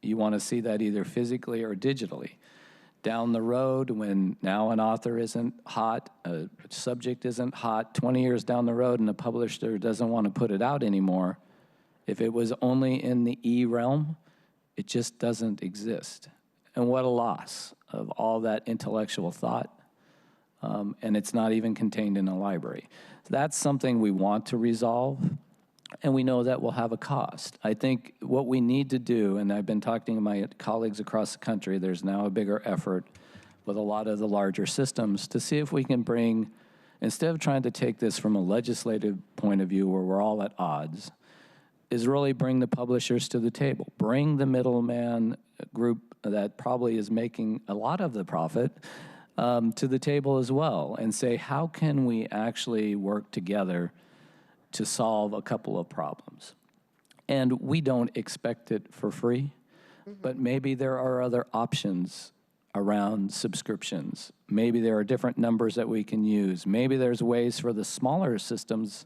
You want to see that either physically or digitally. Down the road, when now an author isn't hot, a subject isn't hot, 20 years down the road and the publisher doesn't want to put it out anymore, if it was only in the e-realm, it just doesn't exist. And what a loss of all that intellectual thought. And it's not even contained in a library. That's something we want to resolve, and we know that will have a cost. I think what we need to do, and I've been talking to my colleagues across the country, there's now a bigger effort with a lot of the larger systems to see if we can bring, instead of trying to take this from a legislative point of view where we're all at odds, is really bring the publishers to the table. Bring the middleman group that probably is making a lot of the profit to the table as well, and say, how can we actually work together to solve a couple of problems? And we don't expect it for free, but maybe there are other options around subscriptions. Maybe there are different numbers that we can use. Maybe there's ways for the smaller systems.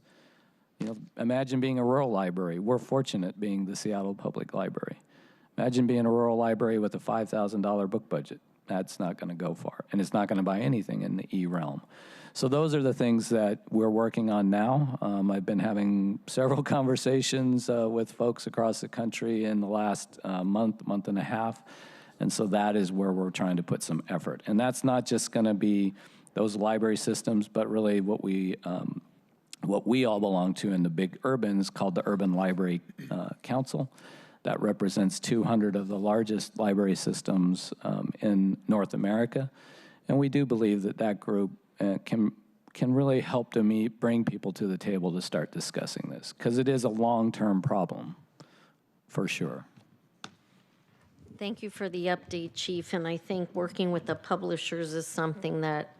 Imagine being a rural library. We're fortunate being the Seattle Public Library. Imagine being a rural library with a $5,000 book budget. That's not going to go far, and it's not going to buy anything in the e-realm. So those are the things that we're working on now. I've been having several conversations with folks across the country in the last month and a half, and so that is where we're trying to put some effort. And that's not just going to be those library systems, but really what we all belong to in the big urbans called the Urban Library Council. That represents 200 of the largest library systems in North America. And we do believe that that group can really help to bring people to the table to start discussing this, because it is a long-term problem, for sure. Thank you for the update, Chief. And I think working with the publishers is something that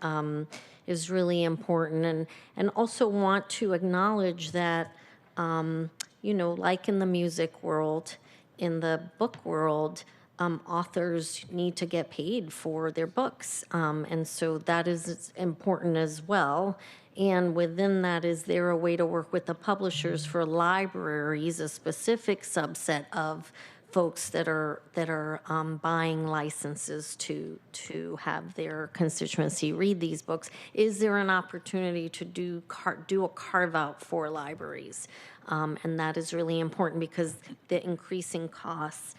is really important. And also want to acknowledge that, like in the music world, in the book world, authors need to get paid for their books. And so that is important as well. And within that, is there a way to work with the publishers for libraries, a specific subset of folks that are buying licenses to have their constituency read these books? Is there an opportunity to do a carve out for libraries? And that is really important, because the increasing costs,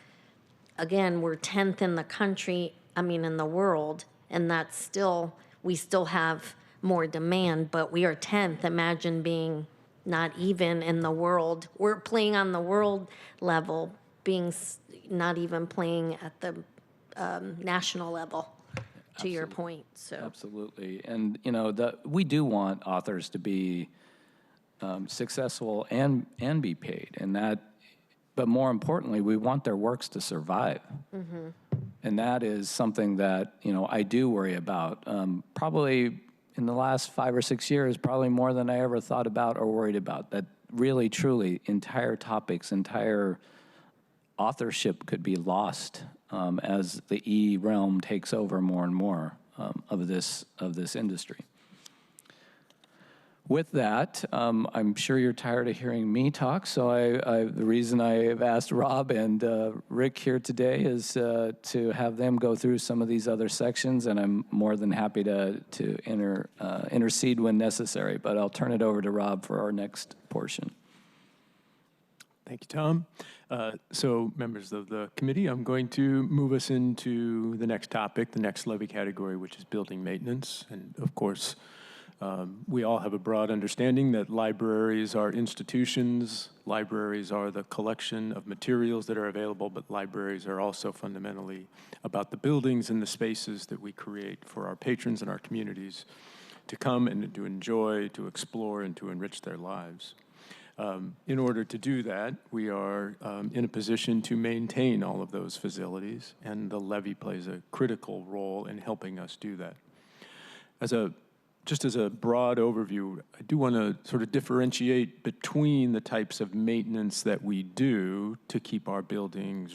again, we're 10th in the country, in the world, and we still have more demand, but we are 10th. Imagine being not even in the world. We're playing on the world level, being not even playing at the national level, to your point. So Absolutely. And, we do want authors to be successful and be paid, and that, but more importantly, we want their works to survive. And that is something that, I do worry about. Probably in the last 5 or 6 years, probably more than I ever thought about or worried about. That really, truly, entire topics, entire authorship could be lost as the e-realm takes over more and more of this industry. With that, I'm sure you're tired of hearing me talk, so the reason I've asked Rob and Rick here today is to have them go through some of these other sections, and I'm more than happy to intercede when necessary, but I'll turn it over to Rob for our next portion. Thank you, Tom. So members of the committee, I'm going to move us into the next topic, the next levy category, which is building maintenance. And of course, we all have a broad understanding that libraries are institutions. Libraries are the collection of materials that are available, but libraries are also fundamentally about the buildings and the spaces that we create for our patrons and our communities to come and to enjoy, to explore, and to enrich their lives. In order to do that, we are in a position to maintain all of those facilities, and the levy plays a critical role in helping us do that. Just as a broad overview, I do want to sort of differentiate between the types of maintenance that we do to keep our buildings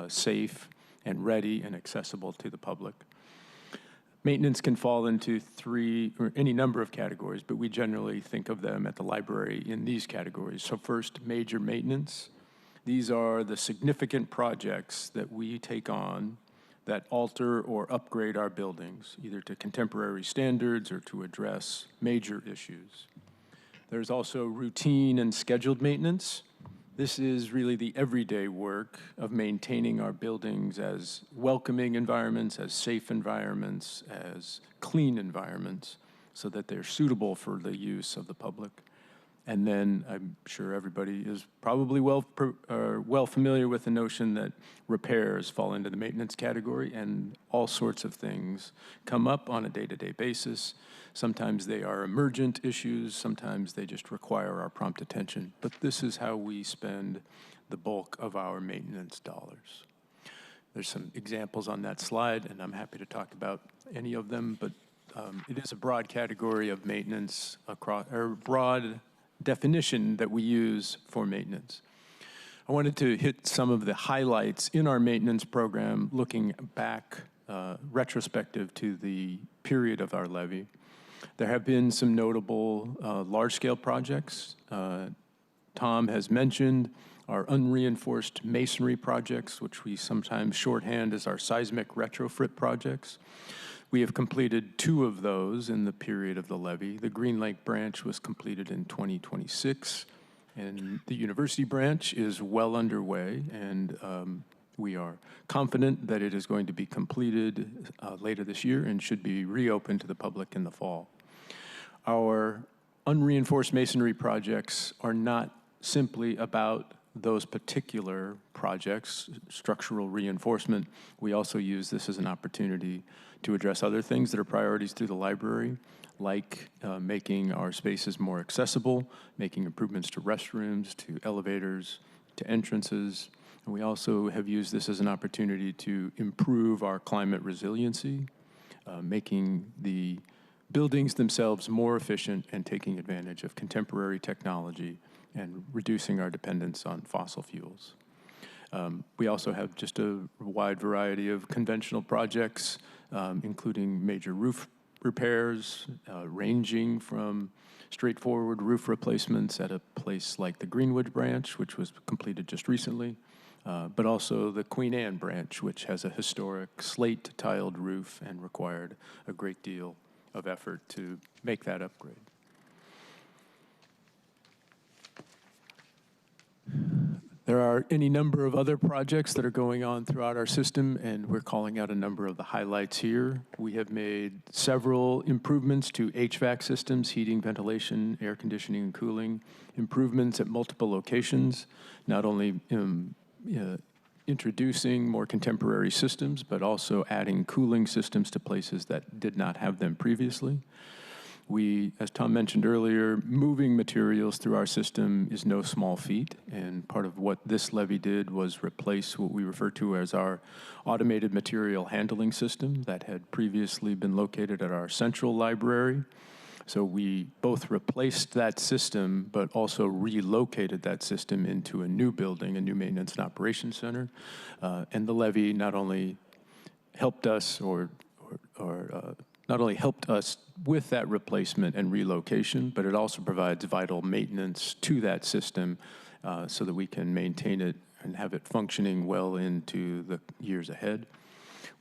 safe and ready and accessible to the public. Maintenance can fall into three or any number of categories, but we generally think of them at the library in these categories. So first, major maintenance. These are the significant projects that we take on that alter or upgrade our buildings, either to contemporary standards or to address major issues. There's also routine and scheduled maintenance. This is really the everyday work of maintaining our buildings as welcoming environments, as safe environments, as clean environments, so that they're suitable for the use of the public. And then I'm sure everybody is probably well familiar with the notion that repairs fall into the maintenance category, and all sorts of things come up on a day-to-day basis. Sometimes they are emergent issues, sometimes they just require our prompt attention. But this is how we spend the bulk of our maintenance dollars. There's some examples on that slide, and I'm happy to talk about any of them, but it is a broad category of maintenance across, or broad definition that we use for maintenance. I wanted to hit some of the highlights in our maintenance program, looking back retrospective to the period of our levy. There have been some notable large-scale projects. Tom has mentioned our unreinforced masonry projects, which we sometimes shorthand as our seismic retrofit projects. We have completed 2 of those in the period of the levy. The Green Lake branch was completed in 2026, and the University branch is well underway, and we are confident that it is going to be completed later this year and should be reopened to the public in the fall. Our unreinforced masonry projects are not simply about those particular projects, structural reinforcement. We also use this as an opportunity to address other things that are priorities through the library, like making our spaces more accessible, making improvements to restrooms, to elevators, to entrances. And we also have used this as an opportunity to improve our climate resiliency, making the buildings themselves more efficient and taking advantage of contemporary technology and reducing our dependence on fossil fuels. We also have just a wide variety of conventional projects, including major roof repairs, ranging from straightforward roof replacements at a place like the Greenwood branch, which was completed just recently, but also the Queen Anne branch, which has a historic slate-tiled roof and required a great deal of effort to make that upgrade. There are any number of other projects that are going on throughout our system, and we're calling out a number of the highlights here. We have made several improvements to HVAC systems, heating, ventilation, air conditioning, and cooling, improvements at multiple locations, not only introducing more contemporary systems, but also adding cooling systems to places that did not have them previously. We, as Tom mentioned earlier, moving materials through our system is no small feat, and part of what this levy did was replace what we refer to as our automated material handling system that had previously been located at our central library. So we both replaced that system, but also relocated that system into a new building, a new maintenance and operations center. And the levy not only helped us not only helped us with that replacement and relocation, but it also provides vital maintenance to that system so that we can maintain it and have it functioning well into the years ahead.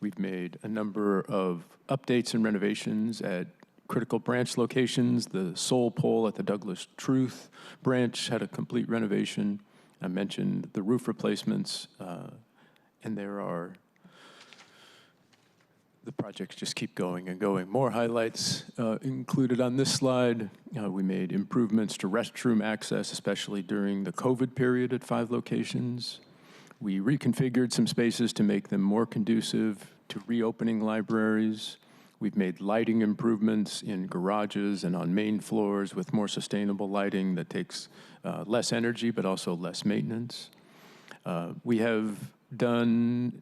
We've made a number of updates and renovations at critical branch locations. The Soul Pole at the Douglas Truth branch had a complete renovation. I mentioned the roof replacements, and the projects just keep going and going. More highlights included on this slide. We made improvements to restroom access, especially during the COVID period at 5 locations. We reconfigured some spaces to make them more conducive to reopening libraries. We've made lighting improvements in garages and on main floors with more sustainable lighting that takes less energy but also less maintenance. We have done,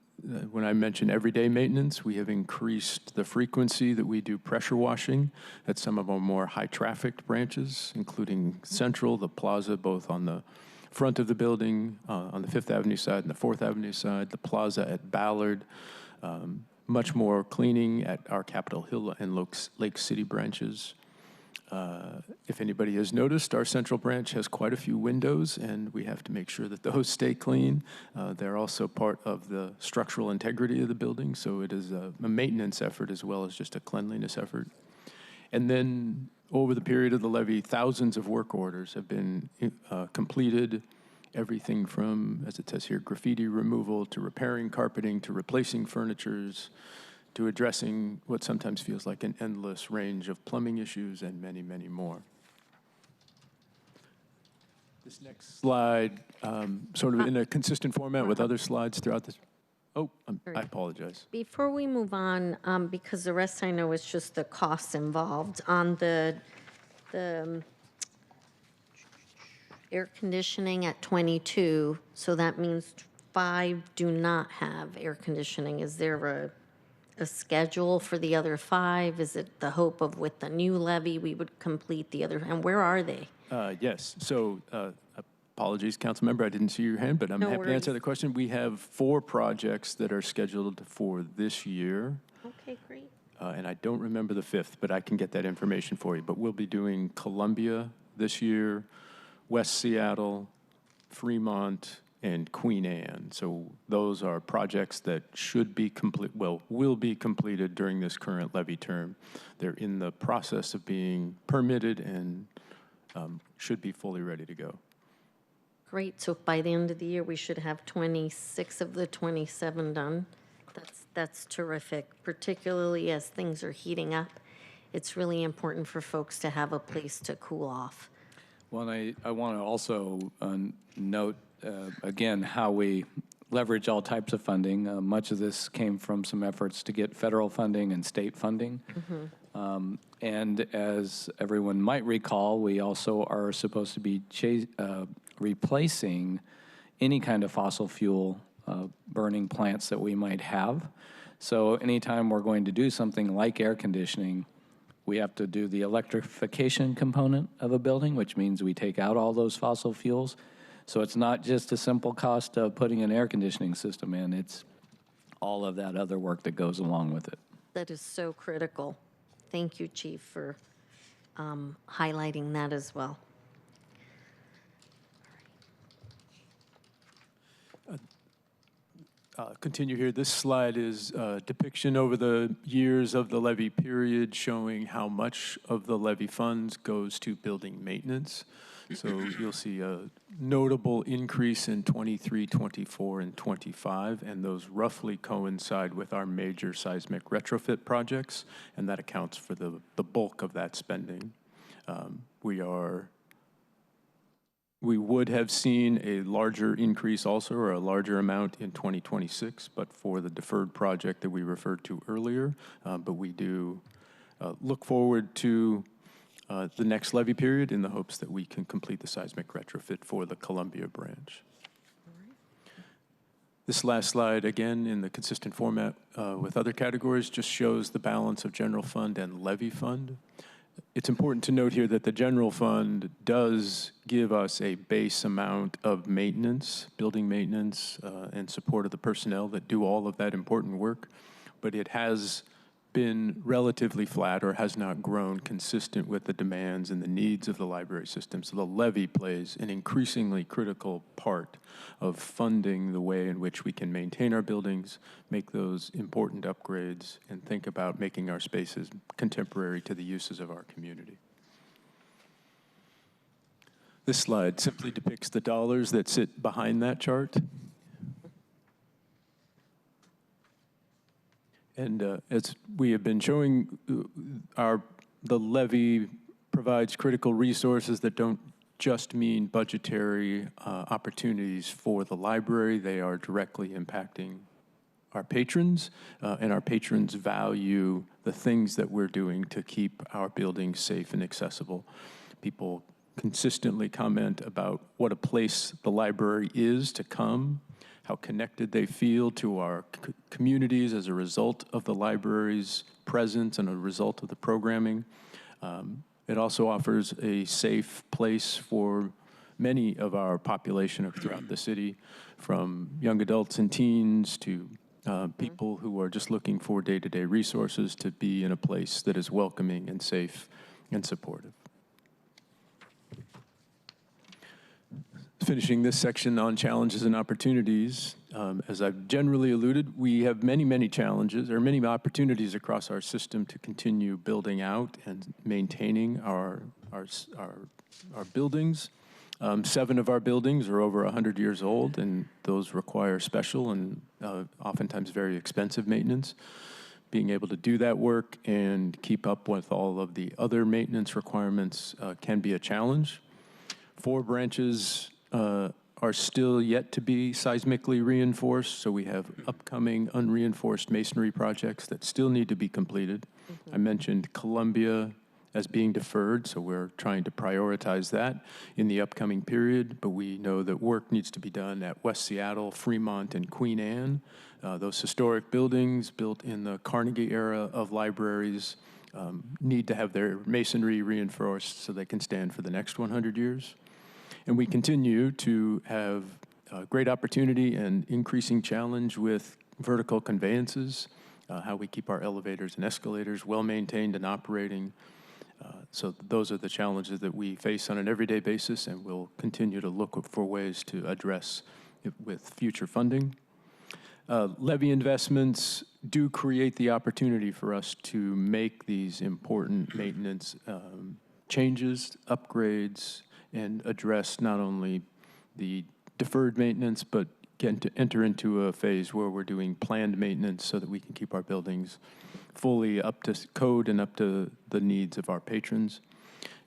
when I mention everyday maintenance, we have increased the frequency that we do pressure washing at some of our more high-trafficked branches, including Central, the Plaza, both on the front of the building, on the 5th Avenue side and the 4th Avenue side, the Plaza at Ballard, much more cleaning at our Capitol Hill and Lake City branches. If anybody has noticed, our Central branch has quite a few windows, and we have to make sure that those stay clean. They're also part of the structural integrity of the building, so it is a maintenance effort as well as just a cleanliness effort. And then over the period of the levy, thousands of work orders have been completed, everything from, as it says here, graffiti removal to repairing carpeting to replacing furnitures, to addressing what sometimes feels like an endless range of plumbing issues and many, many more. This next slide, sort of in a consistent format with other slides throughout this. Oh, I apologize. Before we move on, because the rest I know is just the costs involved, on the air conditioning at 22, so that means 5 do not have air conditioning. Is there a schedule for the other 5? Is it the hope of with the new levy we would complete the other, and where are they? Yes, so apologies, council member, I didn't see your hand, but I'm happy to answer the question. We have 4 projects that are scheduled for this year. Okay, great. And I don't remember the 5th, but I can get that information for you. But we'll be doing Columbia this year, West Seattle, Fremont, and Queen Anne. So those are projects that should be will be completed during this current levy term. They're in the process of being permitted and should be fully ready to go. Great, so by the end of the year, we should have 26 of the 27 done. That's terrific, particularly as things are heating up. It's really important for folks to have a place to cool off. Well, and I want to also note, again, how we leverage all types of funding. Much of this came from some efforts to get federal funding and state funding. And as everyone might recall, we also are supposed to be replacing any kind of fossil fuel burning plants that we might have. So anytime we're going to do something like air conditioning, we have to do the electrification component of a building, which means we take out all those fossil fuels. So it's not just a simple cost of putting an air conditioning system in, it's all of that other work that goes along with it. That is so critical. Thank you, Chief, for highlighting that as well. Continue here. This slide is a depiction over the years of the levy period showing how much of the levy funds goes to building maintenance. So you'll see a notable increase in 23, 24, and 25, and those roughly coincide with our major seismic retrofit projects, and that accounts for the bulk of that spending. We would have seen a larger increase also, or a larger amount in 2026, but for the deferred project that we referred to earlier. But we do look forward to the next levy period in the hopes that we can complete the seismic retrofit for the Columbia branch. This last slide, again, in the consistent format with other categories, just shows the balance of general fund and levy fund. It's important to note here that the general fund does give us a base amount of maintenance, building maintenance, and support of the personnel that do all of that important work, but it has been relatively flat or has not grown consistent with the demands and the needs of the library system. So the levy plays an increasingly critical part of funding the way in which we can maintain our buildings, make those important upgrades, and think about making our spaces contemporary to the uses of our community. This slide simply depicts the dollars that sit behind that chart. And as we have been showing, the levy provides critical resources that don't just mean budgetary opportunities for the library. They are directly impacting our patrons, and our patrons value the things that we're doing to keep our buildings safe and accessible. People consistently comment about what a place the library is to come, how connected they feel to our communities as a result of the library's presence and a result of the programming. It also offers a safe place for many of our population throughout the city, from young adults and teens to people who are just looking for day-to-day resources, to be in a place that is welcoming and safe and supportive. Finishing this section on challenges and opportunities, as I've generally alluded, we have many, many challenges, or many opportunities across our system to continue building out and maintaining our buildings. 7 of our buildings are over 100 years old, and those require special and oftentimes very expensive maintenance. Being able to do that work and keep up with all of the other maintenance requirements can be a challenge. 4 branches are still yet to be seismically reinforced, so we have upcoming unreinforced masonry projects that still need to be completed. I mentioned Columbia as being deferred, so we're trying to prioritize that in the upcoming period, but we know that work needs to be done at West Seattle, Fremont, and Queen Anne. Those historic buildings built in the Carnegie era of libraries need to have their masonry reinforced so they can stand for the next 100 years. And we continue to have great opportunity and increasing challenge with vertical conveyances, how we keep our elevators and escalators well-maintained and operating. So those are the challenges that we face on an everyday basis, and we'll continue to look for ways to address it with future funding. Levy investments do create the opportunity for us to make these important maintenance changes, upgrades, and address not only the deferred maintenance, but get to enter into a phase where we're doing planned maintenance so that we can keep our buildings fully up to code and up to the needs of our patrons.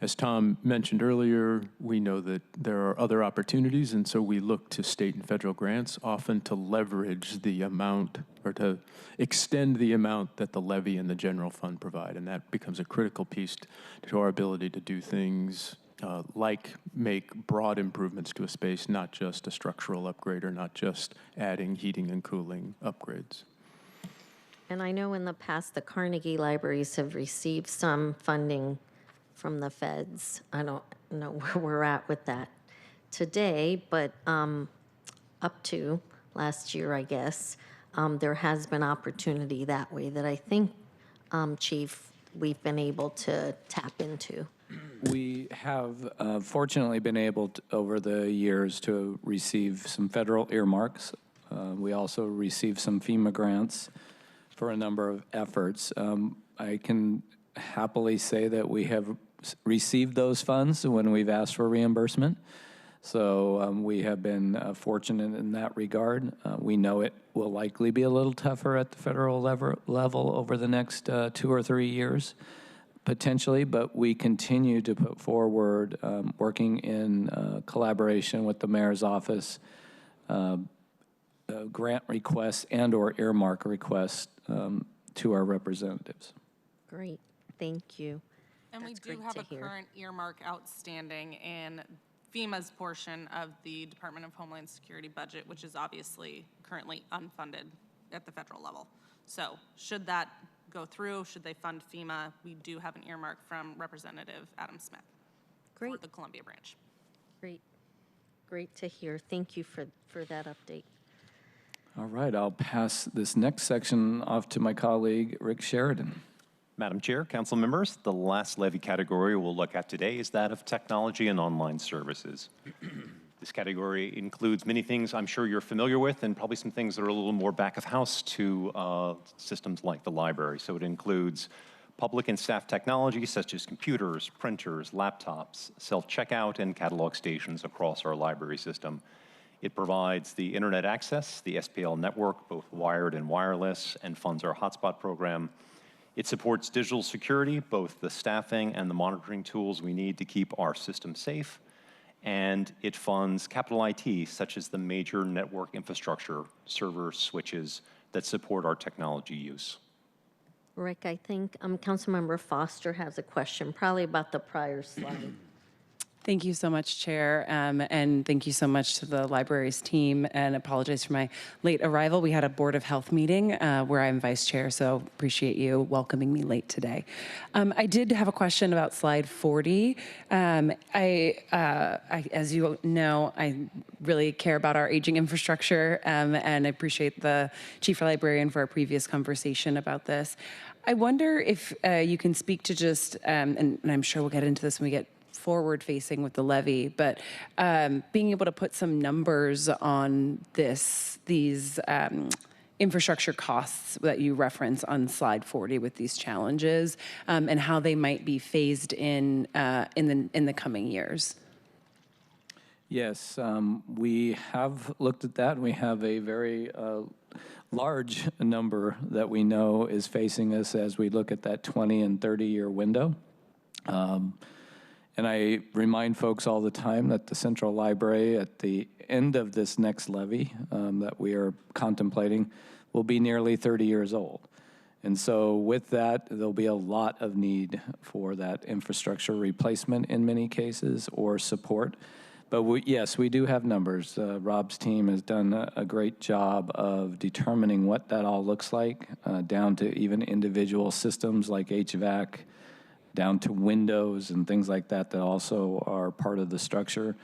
As Tom mentioned earlier, we know that there are other opportunities, and so we look to state and federal grants often to leverage the amount or to extend the amount that the levy and the general fund provide, and that becomes a critical piece to our ability to do things like make broad improvements to a space, not just a structural upgrade or not just adding heating and cooling upgrades. And I know in the past, the Carnegie libraries have received some funding from the feds. I don't know where we're at with that today, but up to last year, I guess, there has been opportunity that way that I think, Chief, we've been able to tap into. We have fortunately been able to, over the years, to receive some federal earmarks. We also received some FEMA grants for a number of efforts. I can happily say that we have received those funds when we've asked for reimbursement. So we have been fortunate in that regard. We know it will likely be a little tougher at the federal level over the next 2 or 3 years, potentially, but we continue to put forward, working in collaboration with the mayor's office, grant requests and or earmark requests to our representatives. Great, thank you. And we That's do great have to a hear. current earmark outstanding in FEMA's portion of the Department of Homeland Security budget, which is obviously currently unfunded at the federal level. So should that go through, should they fund FEMA, we do have an earmark from Representative Adam Smith for Great. the Columbia branch. Great. Great to hear. Thank you for that update. All right, I'll pass this next section off to my colleague, Rick Sheridan. Madam Chair, council members, the last levy category we'll look at today is that of technology and online services. This category includes many things I'm sure you're familiar with and probably some things that are a little more back of house to systems like the library. So it includes public and staff technology such as computers, printers, laptops, self-checkout, and catalog stations across our library system. It provides the internet access, the SPL network, both wired and wireless, and funds our hotspot program. It supports digital security, both the staffing and the monitoring tools we need to keep our system safe. And it funds capital IT, such as the major network infrastructure, servers, switches that support our technology use. Rick, I think Councilmember Foster has a question, probably about the prior slide. Thank you so much, Chair, and thank you so much to the library's team, and apologize for my late arrival. We had a Board of Health meeting where I'm Vice Chair, so appreciate you welcoming me late today. I did have a question about slide 40. As you know, I really care about our aging infrastructure, and I appreciate the Chief Librarian for our previous conversation about this. I wonder if you can speak to just, and I'm sure we'll get into this when we get forward-facing with the levy, but being able to put some numbers on these infrastructure costs that you reference on slide 40 with these challenges, and how they might be phased in the coming years. Yes, we have looked at that. We have a very large number that we know is facing us as we look at that 20 and 30-year window. And I remind folks all the time that the Central Library at the end of this next levy that we are contemplating will be nearly 30 years old. And so with that, there'll be a lot of need for that infrastructure replacement in many cases or support. But yes, we do have numbers. Rob's team has done a great job of determining what that all looks like, down to even individual systems like HVAC, down to windows and things like that that also are part of the structure.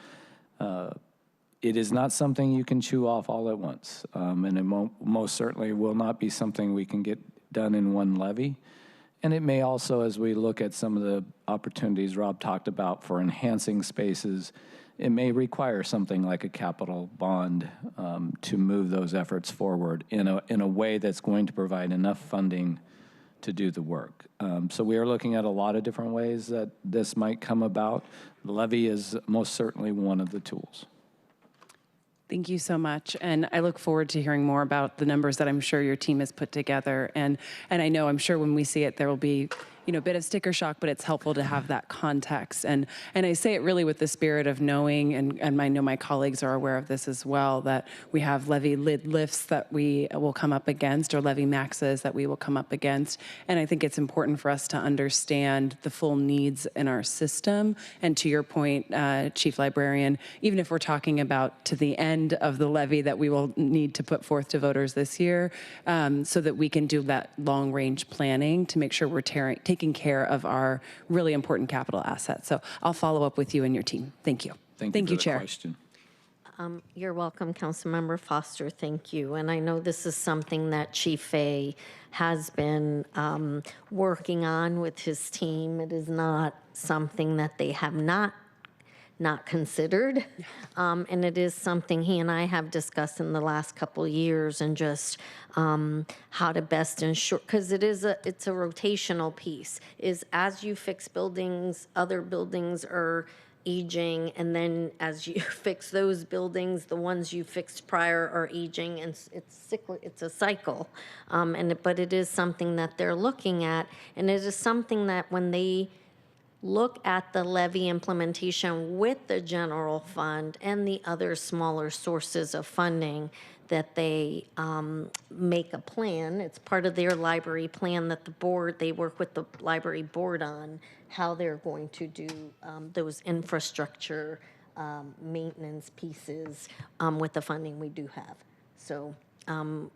It is not something you can chew off all at once, and it most certainly will not be something we can get done in one levy. And it may also, as we look at some of the opportunities Rob talked about for enhancing spaces, it may require something like a capital bond to move those efforts forward in a way that's going to provide enough funding to do the work. So we are looking at a lot of different ways that this might come about. The levy is most certainly one of the tools. Thank you so much, and I look forward to hearing more about the numbers that I'm sure your team has put together. And I know, I'm sure when we see it, there will be a bit of sticker shock, but it's helpful to have that context. And I say it really with the spirit of knowing, and I know my colleagues are aware of this as well, that we have levy lid lifts that we will come up against, or levy maxes that we will come up against. And I think it's important for us to understand the full needs in our system. And to your point, Chief Librarian, even if we're talking about to the end of the levy that we will need to put forth to voters this year, so that we can do that long-range planning to make sure we're taking care of our really important capital assets. So I'll follow up with you and your team. Thank you. Thank you for the Chair. question. You're welcome, Councilmember Foster. Thank you. And I know this is something that Chief Fay has been working on with his team. It is not something that they have not considered. And it is something he and I have discussed in the last couple of years, and just how to best ensure, because it's a rotational piece, is as you fix buildings, other buildings are aging, and then as you fix those buildings, the ones you fixed prior are aging, and it's a cycle. But it is something that they're looking at, and it is something that when they look at the levy implementation with the general fund and the other smaller sources of funding, that they make a plan. It's part of their library plan that they work with the library board on how they're going to do those infrastructure maintenance pieces with the funding we do have. So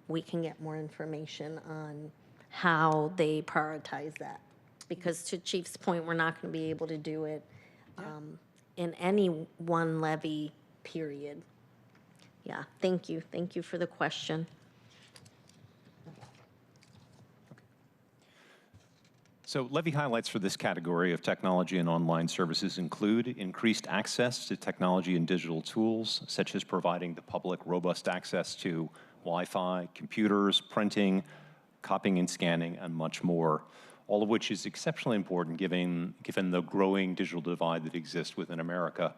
we can get more information on how they prioritize that. Because to Chief's point, we're not going to be able to do it in any one levy period. Yeah, thank you. Thank you for the question. So levy highlights for this category of technology and online services include increased access to technology and digital tools, such as providing the public robust access to Wi-Fi, computers, printing, copying and scanning, and much more, all of which is exceptionally important given the growing digital divide that exists within America.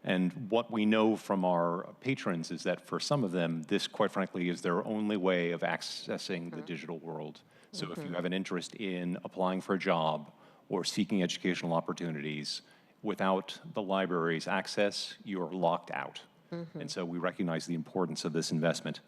And what we know from our patrons is that for some of them, this, quite frankly, is their only way of accessing the digital world. So if you have an interest in applying for a job or seeking educational opportunities, without the library's access, you are locked out. And so we recognize the importance of this investment.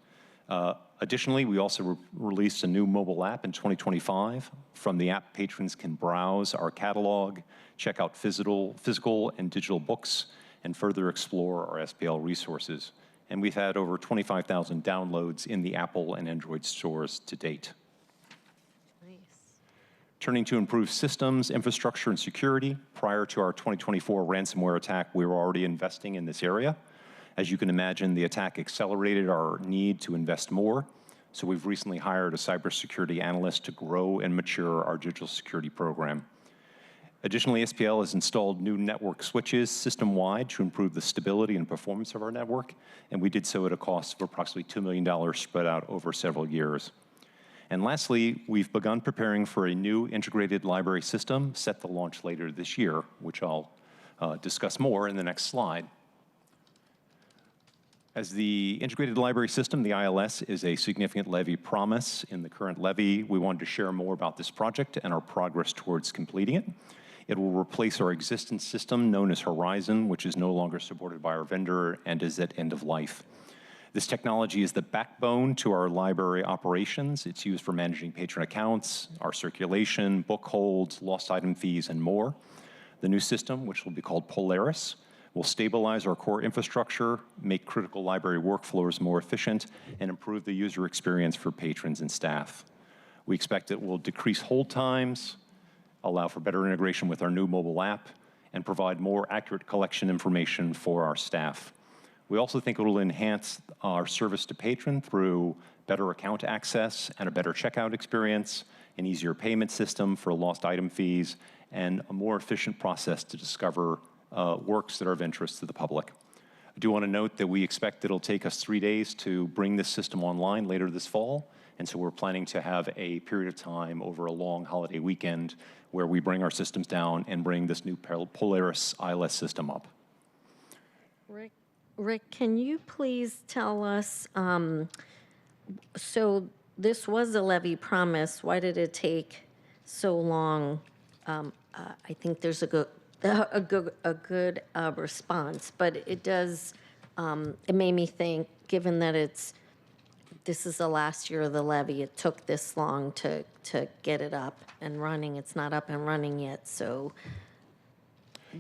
Additionally, we also released a new mobile app in 2025. From the app, patrons can browse our catalog, check out physical and digital books, and further explore our SPL resources. And we've had over 25,000 downloads in the Apple and Android stores to date. Nice. Turning to improve systems, infrastructure, and security, prior to our 2024 ransomware attack, we were already investing in this area. As you can imagine, the attack accelerated our need to invest more. So we've recently hired a cybersecurity analyst to grow and mature our digital security program. Additionally, SPL has installed new network switches system-wide to improve the stability and performance of our network, and we did so at a cost of approximately $2 million spread out over several years. And lastly, we've begun preparing for a new integrated library system set to launch later this year, which I'll discuss more in the next slide. As the integrated library system, the ILS is a significant levy promise in the current levy. We wanted to share more about this project and our progress towards completing it. It will replace our existing system known as Horizon, which is no longer supported by our vendor and is at end of life. This technology is the backbone to our library operations. It's used for managing patron accounts, our circulation, book holds, lost item fees, and more. The new system, which will be called Polaris, will stabilize our core infrastructure, make critical library workflows more efficient, and improve the user experience for patrons and staff. We expect it will decrease hold times, allow for better integration with our new mobile app, and provide more accurate collection information for our staff. We also think it will enhance our service to patron through better account access and a better checkout experience, an easier payment system for lost item fees, and a more efficient process to discover works that are of interest to the public. I do want to note that we expect it'll take us 3 days to bring this system online later this fall, and so we're planning to have a period of time over a long holiday weekend where we bring our systems down and bring this new Polaris ILS system up. Rick, can you please tell us, so this was a levy promise. Why did it take so long? I think there's a good response, but it does, it made me think, given that this is the last year of the levy, it took this long to get it up and running. It's not up and running yet, so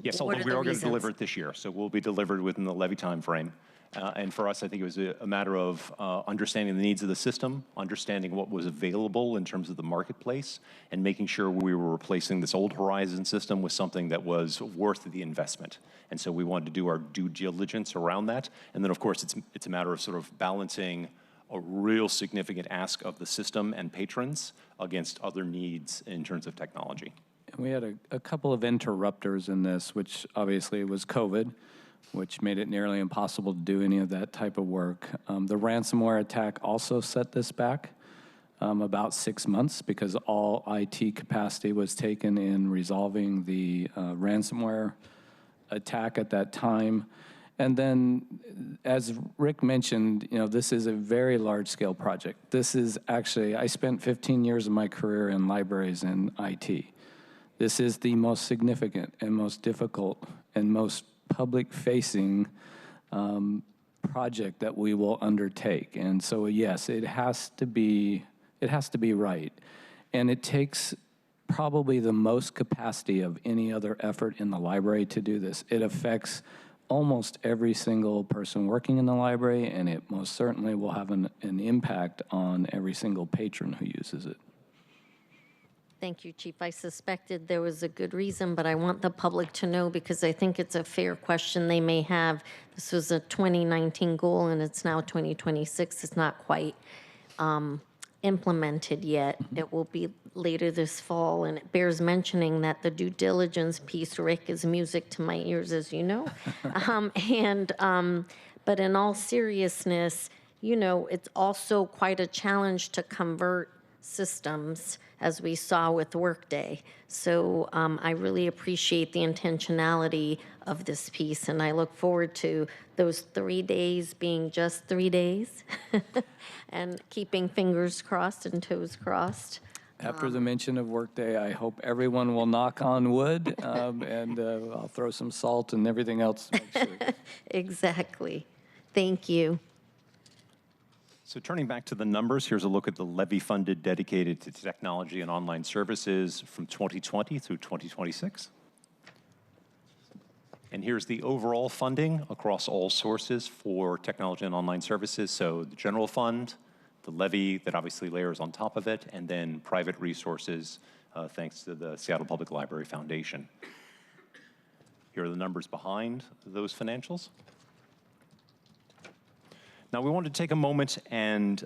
yes, what although are we the are going to reasons? deliver it this year, so we'll be delivered within the levy time frame. And for us, I think it was a matter of understanding the needs of the system, understanding what was available in terms of the marketplace, and making sure we were replacing this old Horizon system with something that was worth the investment. And so we wanted to do our due diligence around that. And then, of course, it's a matter of sort of balancing a real significant ask of the system and patrons against other needs in terms of technology. And we had a couple of interrupters in this, which obviously was COVID, which made it nearly impossible to do any of that type of work. The ransomware attack also set this back about 6 months because all IT capacity was taken in resolving the ransomware attack at that time. And then, as Rick mentioned, this is a very large-scale project. This is actually, I spent 15 years of my career in libraries and IT. This is the most significant and most difficult and most public-facing project that we will undertake. And so, yes, it has to be right. And it takes probably the most capacity of any other effort in the library to do this. It affects almost every single person working in the library, and it most certainly will have an impact on every single patron who uses it. Thank you, Chief. I suspected there was a good reason, but I want the public to know because I think it's a fair question they may have. This was a 2019 goal, and it's now 2026. It's not quite implemented yet. It will be later this fall, and it bears mentioning that the due diligence piece, Rick, is music to my ears, as you know. But in all seriousness, you know, it's also quite a challenge to convert systems, as we saw with Workday. So I really appreciate the intentionality of this piece, and I look forward to those 3 days being just 3 days and keeping fingers crossed and toes crossed. After the mention of Workday, I hope everyone will knock on wood, and I'll throw some salt and everything else to make sure. Exactly. Thank you. So turning back to the numbers, here's a look at the levy funded dedicated to technology and online services from 2020 through 2026. And here's the overall funding across all sources for technology and online services. So the general fund, the levy that obviously layers on top of it, and then private resources thanks to the Seattle Public Library Foundation. Here are the numbers behind those financials. Now, we want to take a moment and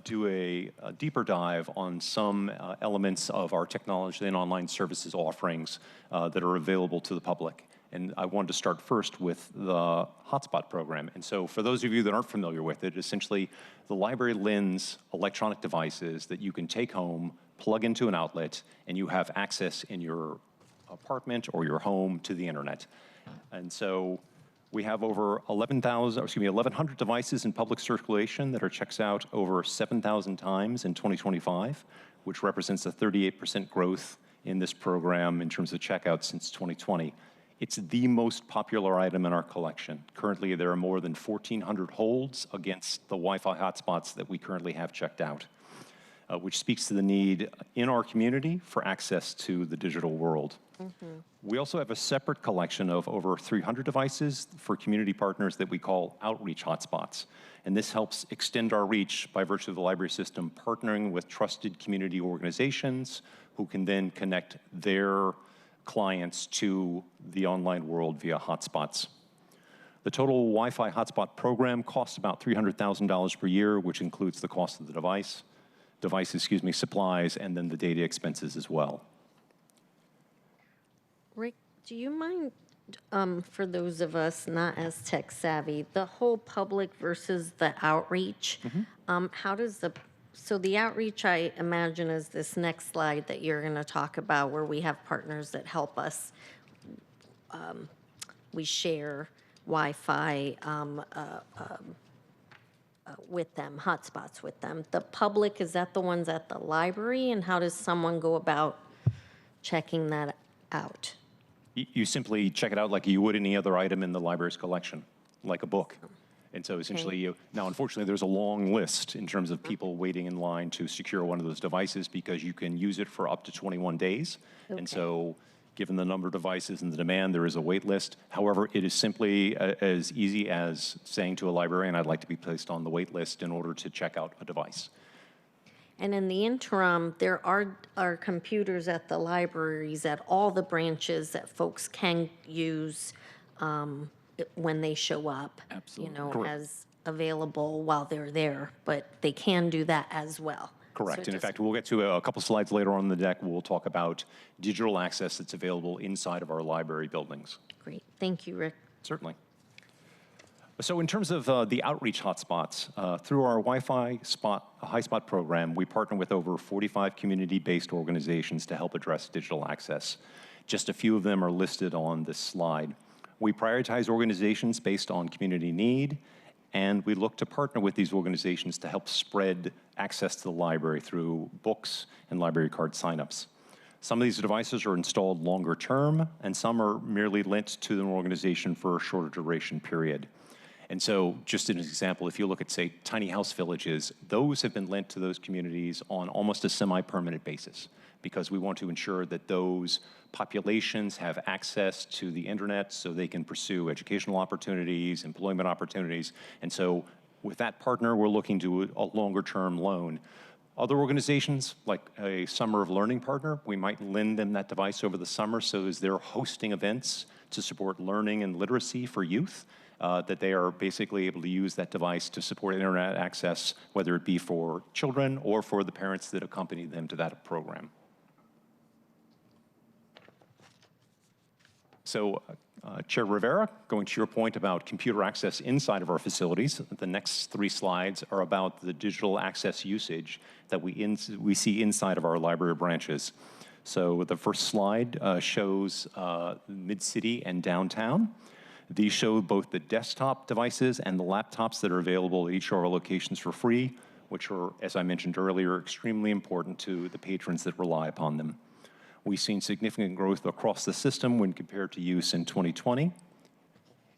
do a deeper dive on some elements of our technology and online services offerings that are available to the public. And I wanted to start first with the hotspot program. And so for those of you that aren't familiar with it, essentially the library lends electronic devices that you can take home, plug into an outlet, and you have access in your apartment or your home to the internet. And so we have over 1,100 devices in public circulation that are checked out over 7,000 times in 2025, which represents a 38% growth in this program in terms of checkout since 2020. It's the most popular item in our collection. Currently, there are more than 1,400 holds against the Wi-Fi hotspots that we currently have checked out, which speaks to the need in our community for access to the digital world. We also have a separate collection of over 300 devices for community partners that we call outreach hotspots. And this helps extend our reach by virtue of the library system partnering with trusted community organizations who can then connect their clients to the online world via hotspots. The total Wi-Fi hotspot program costs about $300,000 per year, which includes the cost of the supplies, and then the data expenses as well. Rick, do you mind, for those of us not as tech savvy, the whole public versus the outreach? How does so the outreach, I imagine, is this next slide that you're going to talk about where we have partners that help us. We share Wi-Fi with them, hotspots with them. The public, is that the ones at the library? And how does someone go about checking that out? You simply check it out like you would any other item in the library's collection, like a book. And so essentially, now unfortunately, there's a long list in terms of people waiting in line to secure one of those devices because you can use it for up to 21 days. And so given the number of devices and the demand, there is a wait list. However, it is simply as easy as saying to a librarian, I'd like to be placed on the wait list in order to check out a device. And in the interim, there are computers at the libraries at all the branches that folks can use when they show up. Absolutely. You know, Correct. as available while they're there, but they can do that as well. Correct. So And in fact, we'll get to a couple slides later on the deck. We'll talk about digital access that's available inside of our library buildings. Great. Thank you, Rick. Certainly. So in terms of the outreach hotspots, through our Wi-Fi hotspot program, we partner with over 45 community-based organizations to help address digital access. Just a few of them are listed on this slide. We prioritize organizations based on community need, and we look to partner with these organizations to help spread access to the library through books and library card signups. Some of these devices are installed longer term, and some are merely lent to an organization for a shorter duration period. And so just as an example, if you look at, say, tiny house villages, those have been lent to those communities on almost a semi-permanent basis because we want to ensure that those populations have access to the internet so they can pursue educational opportunities, employment opportunities. And so with that partner, we're looking to a longer-term loan. Other organizations, like a Summer of Learning partner, we might lend them that device over the summer so as they're hosting events to support learning and literacy for youth, that they are basically able to use that device to support internet access, whether it be for children or for the parents that accompany them to that program. So, Chair Rivera, going to your point about computer access inside of our facilities, the next 3 slides are about the digital access usage that we see inside of our library branches. So the first slide shows Mid-City and downtown. These show both the desktop devices and the laptops that are available at each of our locations for free, which are, as I mentioned earlier, extremely important to the patrons that rely upon them. We've seen significant growth across the system when compared to use in 2020.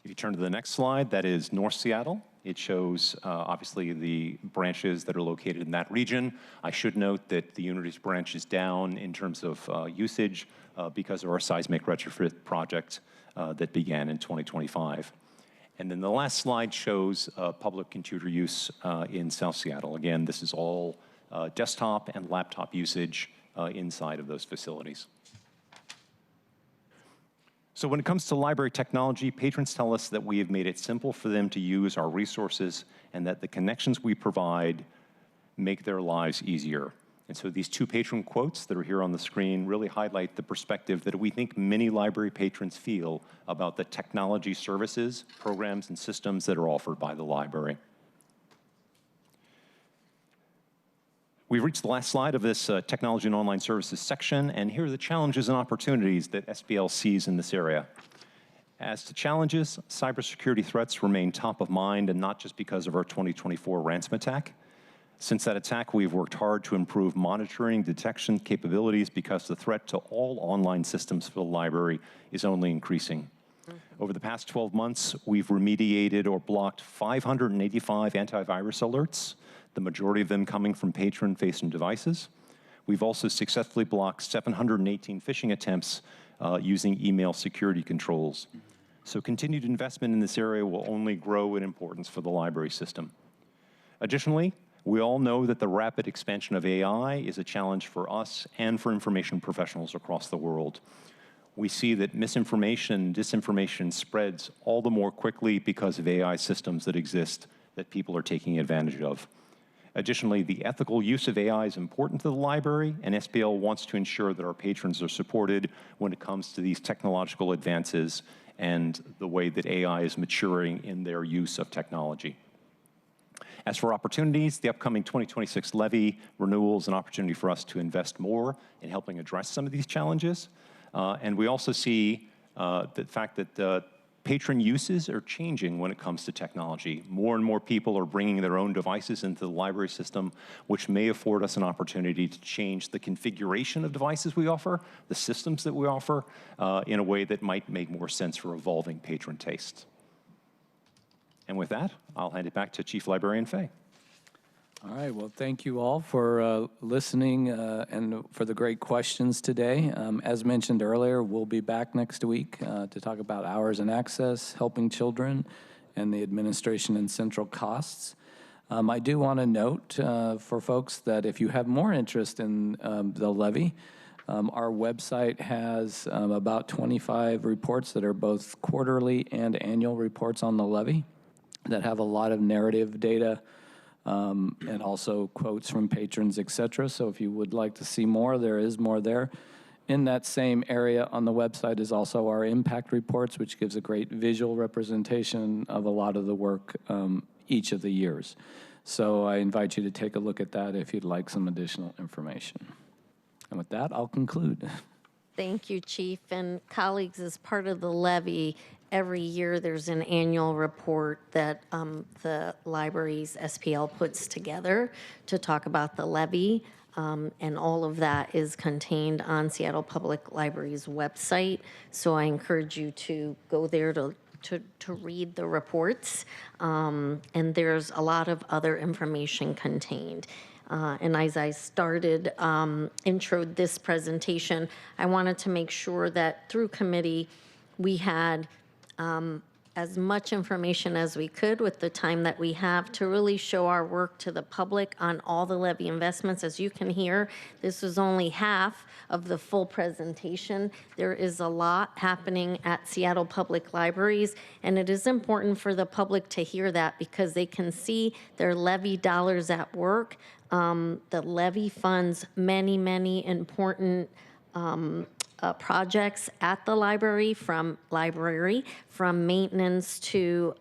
If you turn to the next slide, that is North Seattle. It shows, obviously, the branches that are located in that region. I should note that the Unity's branch is down in terms of usage because of our seismic retrofit project that began in 2025. And then the last slide shows public computer use in South Seattle. Again, this is all desktop and laptop usage inside of those facilities. So when it comes to library technology, patrons tell us that we have made it simple for them to use our resources and that the connections we provide make their lives easier. And so these 2 patron quotes that are here on the screen really highlight the perspective that we think many library patrons feel about the technology services, programs, and systems that are offered by the library. We've reached the last slide of this technology and online services section, and here are the challenges and opportunities that SPL sees in this area. As to challenges, cybersecurity threats remain top of mind, and not just because of our 2024 ransom attack. Since that attack, we've worked hard to improve monitoring detection capabilities because the threat to all online systems for the library is only increasing. Over the past 12 months, we've remediated or blocked 585 antivirus alerts, the majority of them coming from patron-facing devices. We've also successfully blocked 718 phishing attempts using email security controls. So continued investment in this area will only grow in importance for the library system. Additionally, we all know that the rapid expansion of AI is a challenge for us and for information professionals across the world. We see that misinformation and disinformation spreads all the more quickly because of AI systems that exist that people are taking advantage of. Additionally, the ethical use of AI is important to the library, and SPL wants to ensure that our patrons are supported when it comes to these technological advances and the way that AI is maturing in their use of technology. As for opportunities, the upcoming 2026 levy renewal is an opportunity for us to invest more in helping address some of these challenges. And we also see the fact that patron uses are changing when it comes to technology. More and more people are bringing their own devices into the library system, which may afford us an opportunity to change the configuration of devices we offer, the systems that we offer, in a way that might make more sense for evolving patron tastes. And with that, I'll hand it back to Chief Librarian Fay. All right, well, thank you all for listening and for the great questions today. As mentioned earlier, we'll be back next week to talk about hours and access, helping children, and the administration and central costs. I do want to note for folks that if you have more interest in the levy, our website has about 25 reports that are both quarterly and annual reports on the levy that have a lot of narrative data and also quotes from patrons, et cetera. So if you would like to see more, there is more there. In that same area on the website is also our impact reports, which gives a great visual representation of a lot of the work each of the years. So I invite you to take a look at that if you'd like some additional information. And with that, I'll conclude. Thank you, Chief. And colleagues, as part of the levy, every year there's an annual report that the library's SPL puts together to talk about the levy. And all of that is contained on Seattle Public Library's website. So I encourage you to go there to to read the reports, and there's a lot of other information contained. And as I started, introed this presentation, I wanted to make sure that through committee, we had as much information as we could with the time that we have to really show our work to the public on all the levy investments. As you can hear, this is only half of the full presentation. There is a lot happening at Seattle Public Libraries, and it is important for the public to hear that because they can see their levy dollars at work. The levy funds many, many important projects at the library, from maintenance to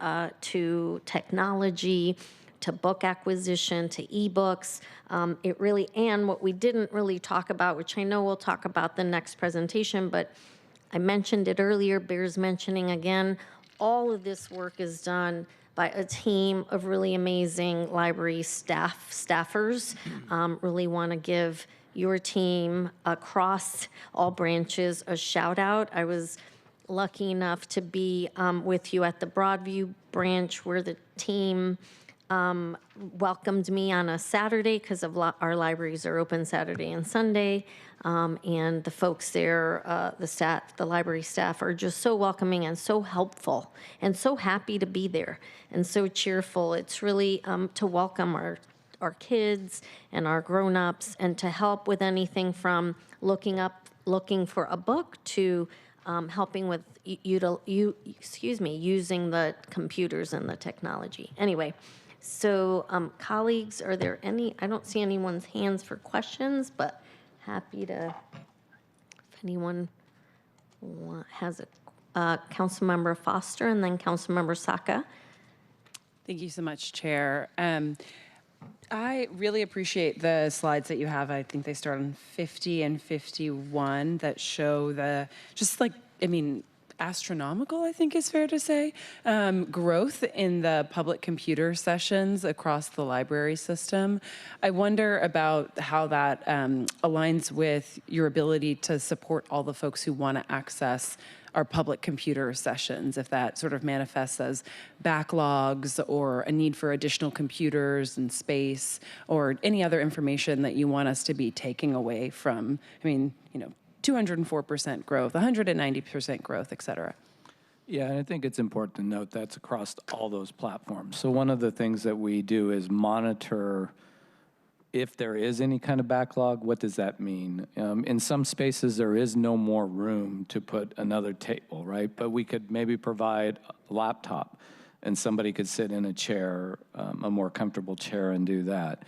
technology, to book acquisition, to ebooks. It really, and what we didn't really talk about, which I know we'll talk about the next presentation, but I mentioned it earlier, bears mentioning again, all of this work is done by a team of really amazing library staffers. Really want to give your team across all branches a shout out. I was lucky enough to be with you at the Broadview branch where the team welcomed me on a Saturday because of our libraries are open Saturday and Sunday. And the folks there, the library staff are just so welcoming and so helpful and so happy to be there and so cheerful. It's really to welcome our kids and our grown-ups and to help with anything from looking for a book to helping with using the computers and the technology. Anyway, so colleagues, are there any, I don't see anyone's hands for questions, but happy to, if anyone has a, Councilmember Foster and then Councilmember Saka. Thank you so much, Chair. I really appreciate the slides that you have. I think they start on 50 and 51 that show the, just like, I mean, astronomical, I think is fair to say, growth in the public computer sessions across the library system. I wonder about how that aligns with your ability to support all the folks who want to access our public computer sessions, if that sort of manifests as backlogs or a need for additional computers and space or any other information that you want us to be taking away from, I mean, 204% growth, 190% growth, et cetera. Yeah, and I think it's important to note that's across all those platforms. So one of the things that we do is monitor if there is any kind of backlog. What does that mean? In some spaces, there is no more room to put another table, right? But we could maybe provide a laptop and somebody could sit in a chair, a more comfortable chair, and do that.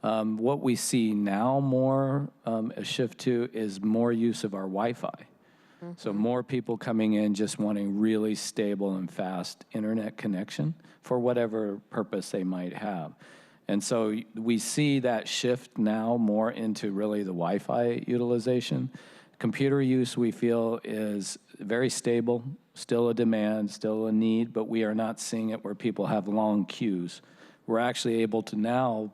What we see now more a shift to is more use of our Wi-Fi. Mm-hmm. So more people coming in just wanting really stable and fast internet connection for whatever purpose they might have. And so we see that shift now more into really the Wi-Fi utilization. Computer use, we feel, is very stable, still a demand, still a need, but we are not seeing it where people have long queues. We're actually able to now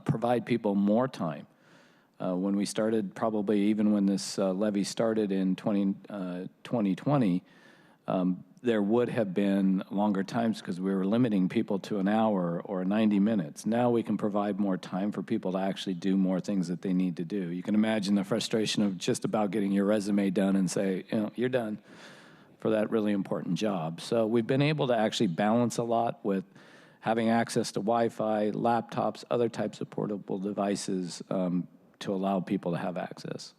provide people more time. When we started, probably even when this levy started in 2020, there would have been longer times because we were limiting people to an hour or 90 minutes. Now we can provide more time for people to actually do more things that they need to do. You can imagine the frustration of just about getting your resume done and say, you're done for that really important job. So we've been able to actually balance a lot with having access to Wi-Fi, laptops, other types of portable devices to allow people to have access.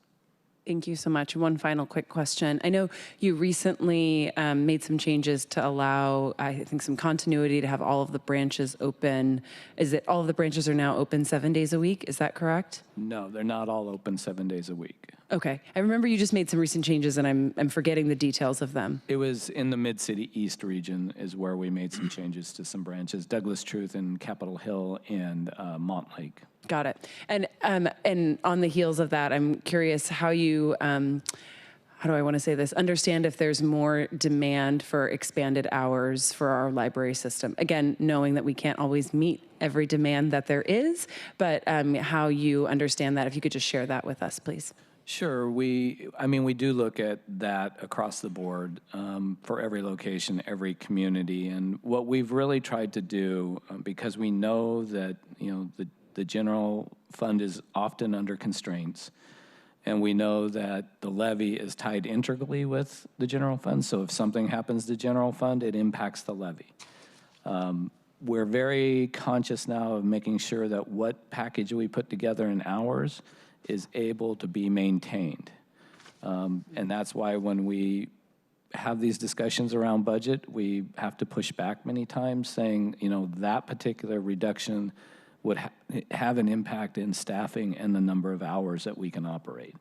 Thank you so much. One final quick question. I know you recently made some changes to allow, I think, some continuity to have all of the branches open. Is it all of the branches are now open 7 days a week? Is that correct? No, they're not all open 7 days a week. Okay. I remember you just made some recent changes, and I'm forgetting the details of them. It was in the Mid-City East region is where we made some changes to some branches, Douglas Truth and Capitol Hill and Montlake. Got it. And on the heels of that, I'm curious how you, how do I want to say this, understand if there's more demand for expanded hours for our library system. Again, knowing that we can't always meet every demand that there is, but how you understand that. If you could just share that with us, please. Sure, I mean, we do look at that across the board for every location, every community. And what we've really tried to do, because we know that, the general fund is often under constraints, and we know that the levy is tied integrally with the general fund. So if something happens to general fund, it impacts the levy. We're very conscious now of making sure that what package we put together in hours is able to be maintained. And that's why when we have these discussions around budget, we have to push back many times saying, that particular reduction would have an impact in staffing and the number of hours that we can operate.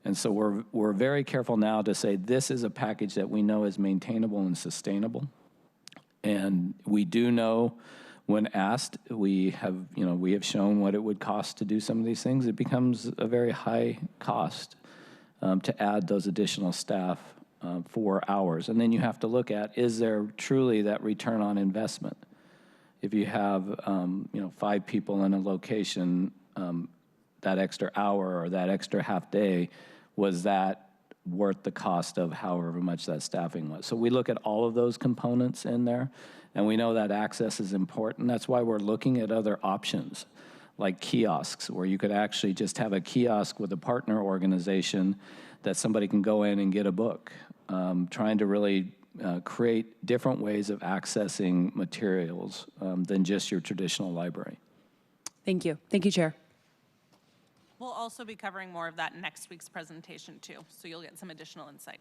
And so we're very careful now to say this is a package that we know is maintainable and sustainable. And we do know when asked, we have shown what it would cost to do some of these things. It becomes a very high cost to add those additional staff for hours. And then you have to look at, is there truly that return on investment? If you have, 5 people in a location, that extra hour or that extra half day, was that worth the cost of however much that staffing was? So we look at all of those components in there, and we know that access is important. That's why we're looking at other options, like kiosks, where you could actually just have a kiosk with a partner organization that somebody can go in and get a book, trying to really create different ways of accessing materials than just your traditional library. Thank you. Thank you, Chair. We'll also be covering more of that in next week's presentation too, so you'll get some additional insight.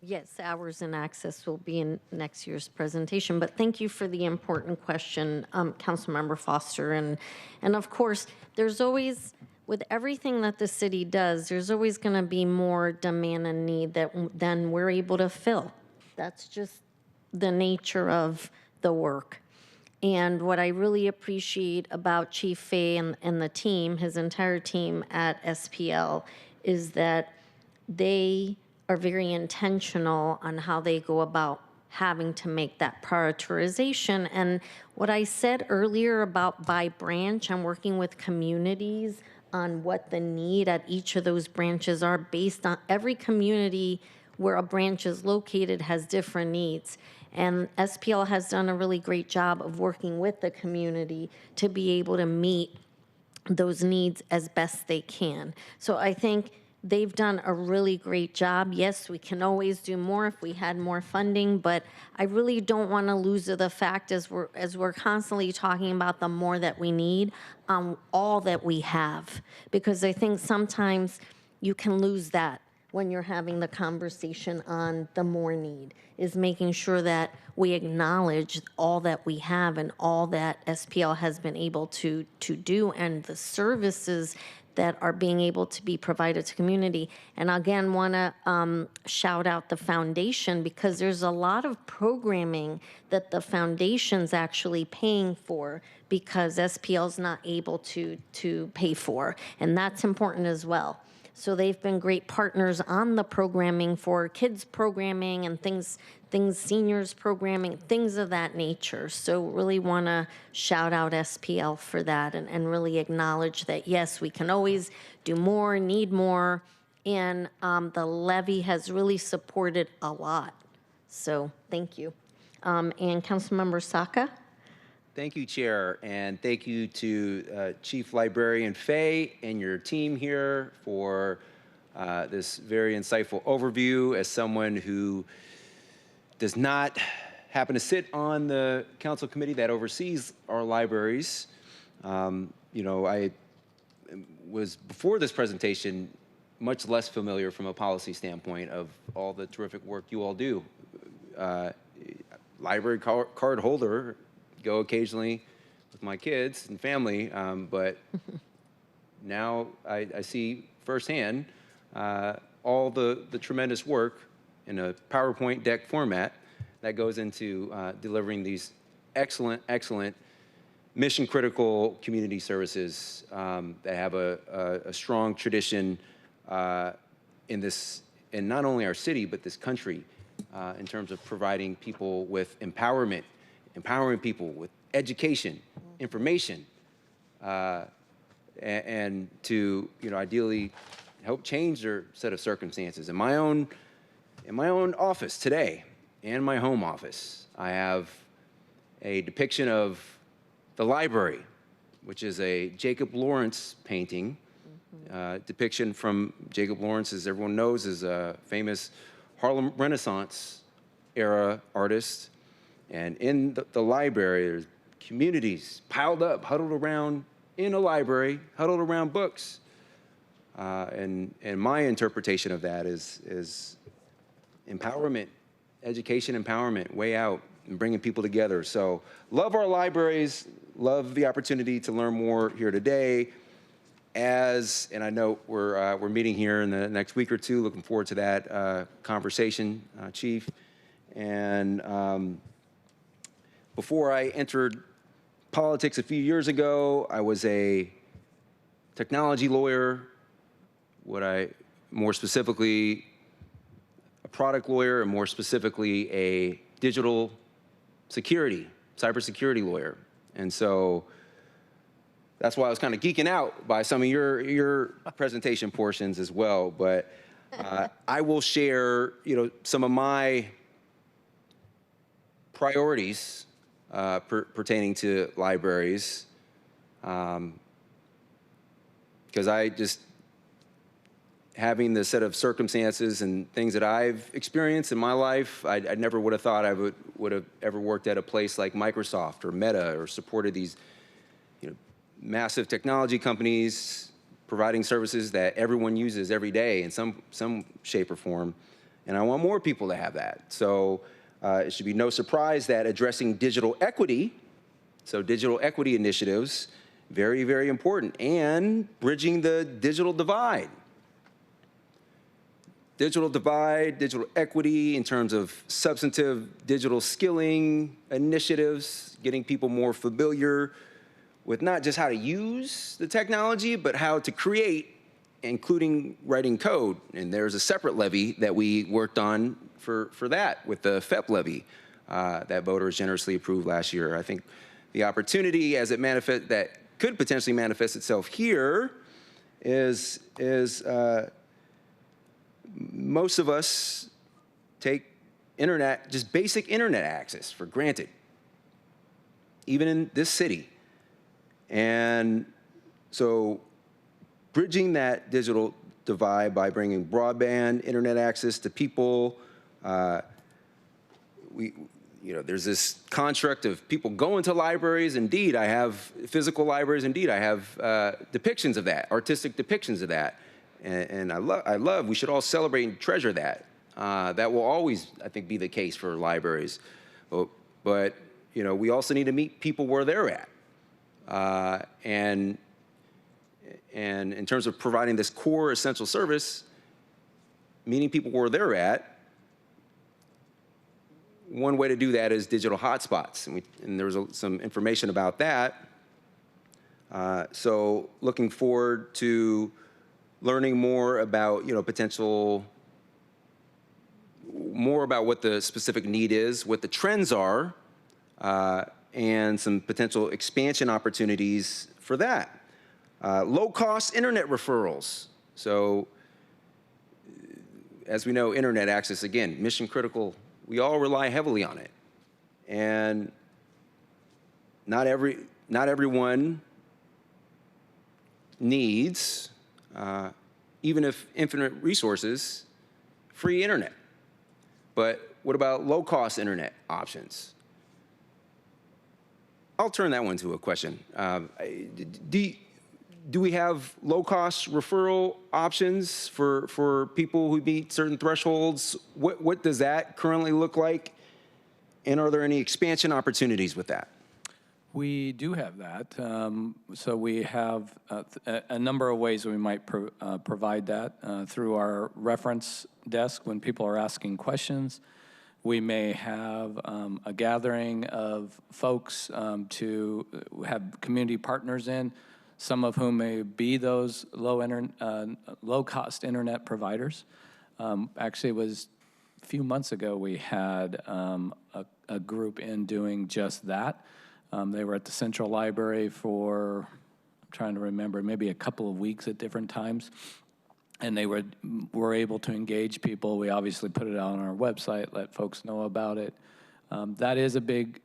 Yes, hours and access will be in next year's presentation, but thank you for the important question, Councilmember Foster. And of course, there's always, with everything that the city does, there's always going to be more demand and need than we're able to fill. That's just the nature of the work. And what I really appreciate about Chief Fay and the team, his entire team at SPL, is that they are very intentional on how they go about having to make that prioritization. And what I said earlier about by branch and working with communities on what the need at each of those branches are, based on every community where a branch is located has different needs. And SPL has done a really great job of working with the community to be able to meet those needs as best they can. So I think they've done a really great job. Yes, we can always do more if we had more funding, but I really don't want to lose the fact as we're constantly talking about the more that we need, all that we have, because I think sometimes you can lose that when you're having the conversation on the more need, is making sure that we acknowledge all that we have and all that SPL has been able to do and the services that are being able to be provided to community. And again, want to shout out the foundation, because there's a lot of programming that the foundation's actually paying for because SPL's not able to pay for. And that's important as well. So they've been great partners on the programming for kids programming and things, seniors programming, things of that nature. So really want to shout out SPL for that and really acknowledge that, yes, we can always do more, need more. And the levy has really supported a lot. So thank you. And Councilmember Saka? Thank you, Chair, and thank you to Chief Librarian Fay and your team here for this very insightful overview. As someone who does not happen to sit on the council committee that oversees our libraries, I was, before this presentation, much less familiar from a policy standpoint of all the terrific work you all do. Library card holder, go occasionally with my kids and family, but now I see firsthand all the tremendous work in a PowerPoint deck format that goes into delivering these excellent mission-critical community services that have a strong tradition in not only our city, but this country in terms of providing people with empowerment, empowering people with education, information, and to ideally help change their set of circumstances. In my own office today, and my home office, I have a depiction of the library, which is a Jacob Lawrence painting. Depiction from Jacob Lawrence, as everyone knows, is a famous Harlem Renaissance era artist. And in the library, there's communities piled up, huddled around in a library, huddled around books. And my interpretation of that is empowerment, education empowerment, way out, and bringing people together. So love our libraries, love the opportunity to learn more here today. And I know we're meeting here in the next week or two, looking forward to that conversation, Chief. And before I entered politics a few years ago, I was a technology lawyer, more specifically, a product lawyer, and more specifically, a digital security, cybersecurity lawyer. And so that's why I was kind of geeking out by some of your presentation portions as well. But I will share, some of my priorities pertaining to libraries, because I just, having the set of circumstances and things that I've experienced in my life, I never would have thought I would have ever worked at a place like Microsoft or Meta or supported these massive technology companies providing services that everyone uses every day in some shape or form. And I want more people to have that. So it should be no surprise that addressing digital equity, so digital equity initiatives, very, very important, and bridging the digital divide. Digital divide, digital equity in terms of substantive digital skilling initiatives, getting people more familiar with not just how to use the technology, but how to create, including writing code. And there's a separate levy that we worked on for that with the FEP levy that voters generously approved last year. I think the opportunity as it that could potentially manifest itself here is most of us take internet, just basic internet access for granted, even in this city. And so bridging that digital divide by bringing broadband internet access to people, there's this construct of people going to libraries. Indeed, I have physical libraries. Indeed, I have depictions of that, artistic depictions of that. And I love, we should all celebrate and treasure that. That will always, I think, be the case for libraries. But we also need to meet people where they're at. And in terms of providing this core essential service, meeting people where they're at, one way to do that is digital hotspots. And there was some information about that. So looking forward to learning more about, more about what the specific need is, what the trends are, and some potential expansion opportunities for that. Low-cost internet referrals. So as we know, internet access, again, mission critical. We all rely heavily on it. And not everyone needs, even if infinite resources, free internet. But what about low-cost internet options? I'll turn that one to a question. Do we have low-cost referral options for people who meet certain thresholds? What does that currently look like? And are there any expansion opportunities with that? We do have that. So we have a number of ways we might provide that through our reference desk when people are asking questions. We may have a gathering of folks to have community partners in, some of whom may be those low-cost internet providers. Actually, it was a few months ago we had a group in doing just that. They were at the Central Library for, I'm trying to remember, maybe a couple of weeks at different times. and they were able to engage people. We obviously put it out on our website, let folks know about it. That is a big,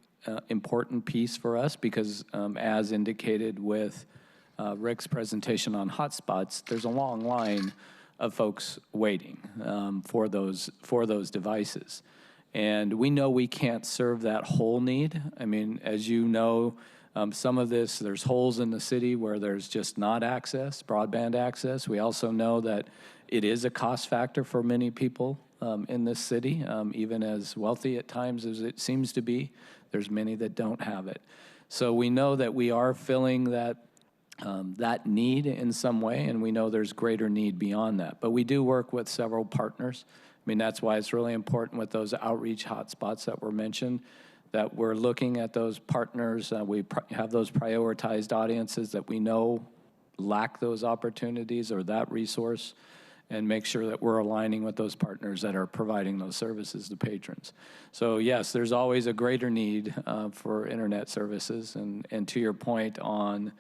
important piece for us because, as indicated with Rick's presentation on hotspots, there's a long line of folks waiting for those devices. And we know we can't serve that whole need. I mean, as you know, some of this, there's holes in the city where there's just not access, broadband access. We also know that it is a cost factor for many people in this city, even as wealthy at times as it seems to be. There's many that don't have it. So we know that we are filling that need in some way, and we know there's greater need beyond that. But we do work with several partners. I mean, that's why it's really important with those outreach hotspots that were mentioned, that we're looking at those partners. We have those prioritized audiences that we know lack those opportunities or that resource, and make sure that we're aligning with those partners that are providing those services to patrons. So yes, there's always a greater need for internet services. And to your point on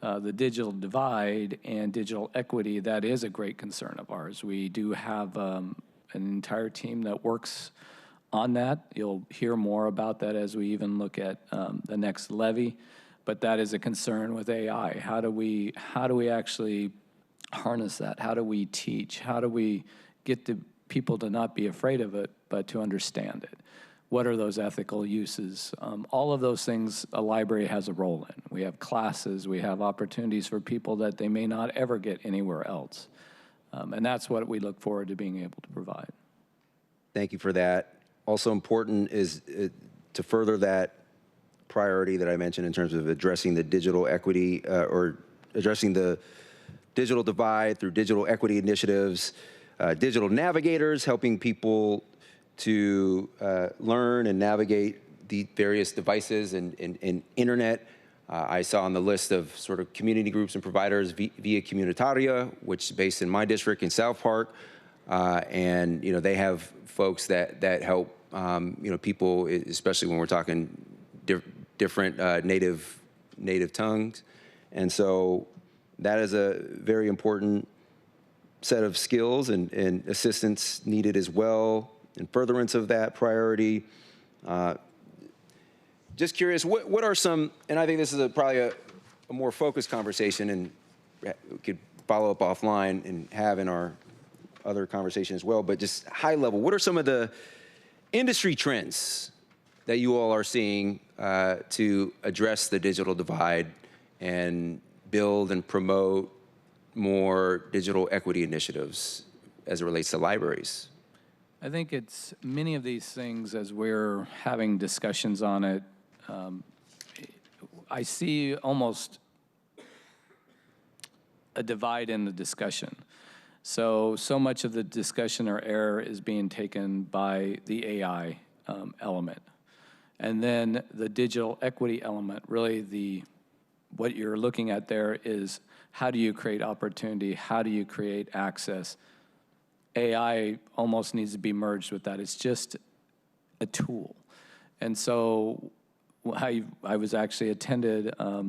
the digital divide and digital equity, that is a great concern of ours. We do have an entire team that works on that. You'll hear more about that as we even look at the next levy, but that is a concern with AI. How do we actually harness that? How do we teach? How do we get the people to not be afraid of it, but to understand it? What are those ethical uses? All of those things a library has a role in. We have classes, we have opportunities for people that they may not ever get anywhere else. And that's what we look forward to being able to provide. Thank you for that. Also important is to further that priority that I mentioned in terms of addressing the digital equity or addressing the digital divide through digital equity initiatives, digital navigators, helping people to learn and navigate the various devices and internet. I saw on the list of sort of community groups and providers, Via Comunitaria, which is based in my district in South Park. And, you know, they have folks that help, you know, people, especially when we're talking different native tongues. And so that is a very important set of skills and assistance needed as well in furtherance of that priority. Just curious, what are some, and I think this is probably a more focused conversation, and we could follow up offline and have in our other conversation as well, but just high level, what are some of the industry trends that you all are seeing to address the digital divide and build and promote more digital equity initiatives as it relates to libraries? I think it's many of these things, as we're having discussions on it, I see almost a divide in the discussion. So much of the discussion or error is being taken by the AI element. And then the digital equity element, really what you're looking at there is how do you create opportunity? How do you create access? AI almost needs to be merged with that. It's just a tool. And so I was actually attended a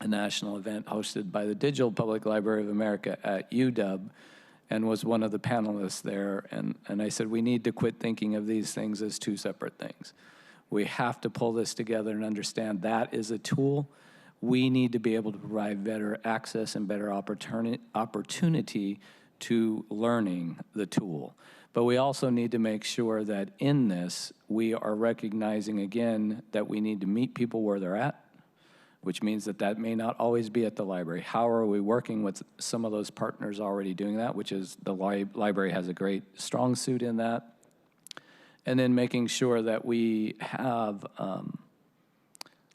national event hosted by the Digital Public Library of America at UW and was one of the panelists there. And I said, we need to quit thinking of these things as two separate things. We have to pull this together and understand that is a tool. We need to be able to provide better access and better opportunity to learning the tool. But we also need to make sure that in this, we are recognizing again that we need to meet people where they're at, which means that may not always be at the library. How are we working with some of those partners already doing that, which is the library has a great strong suit in that. And then making sure that we have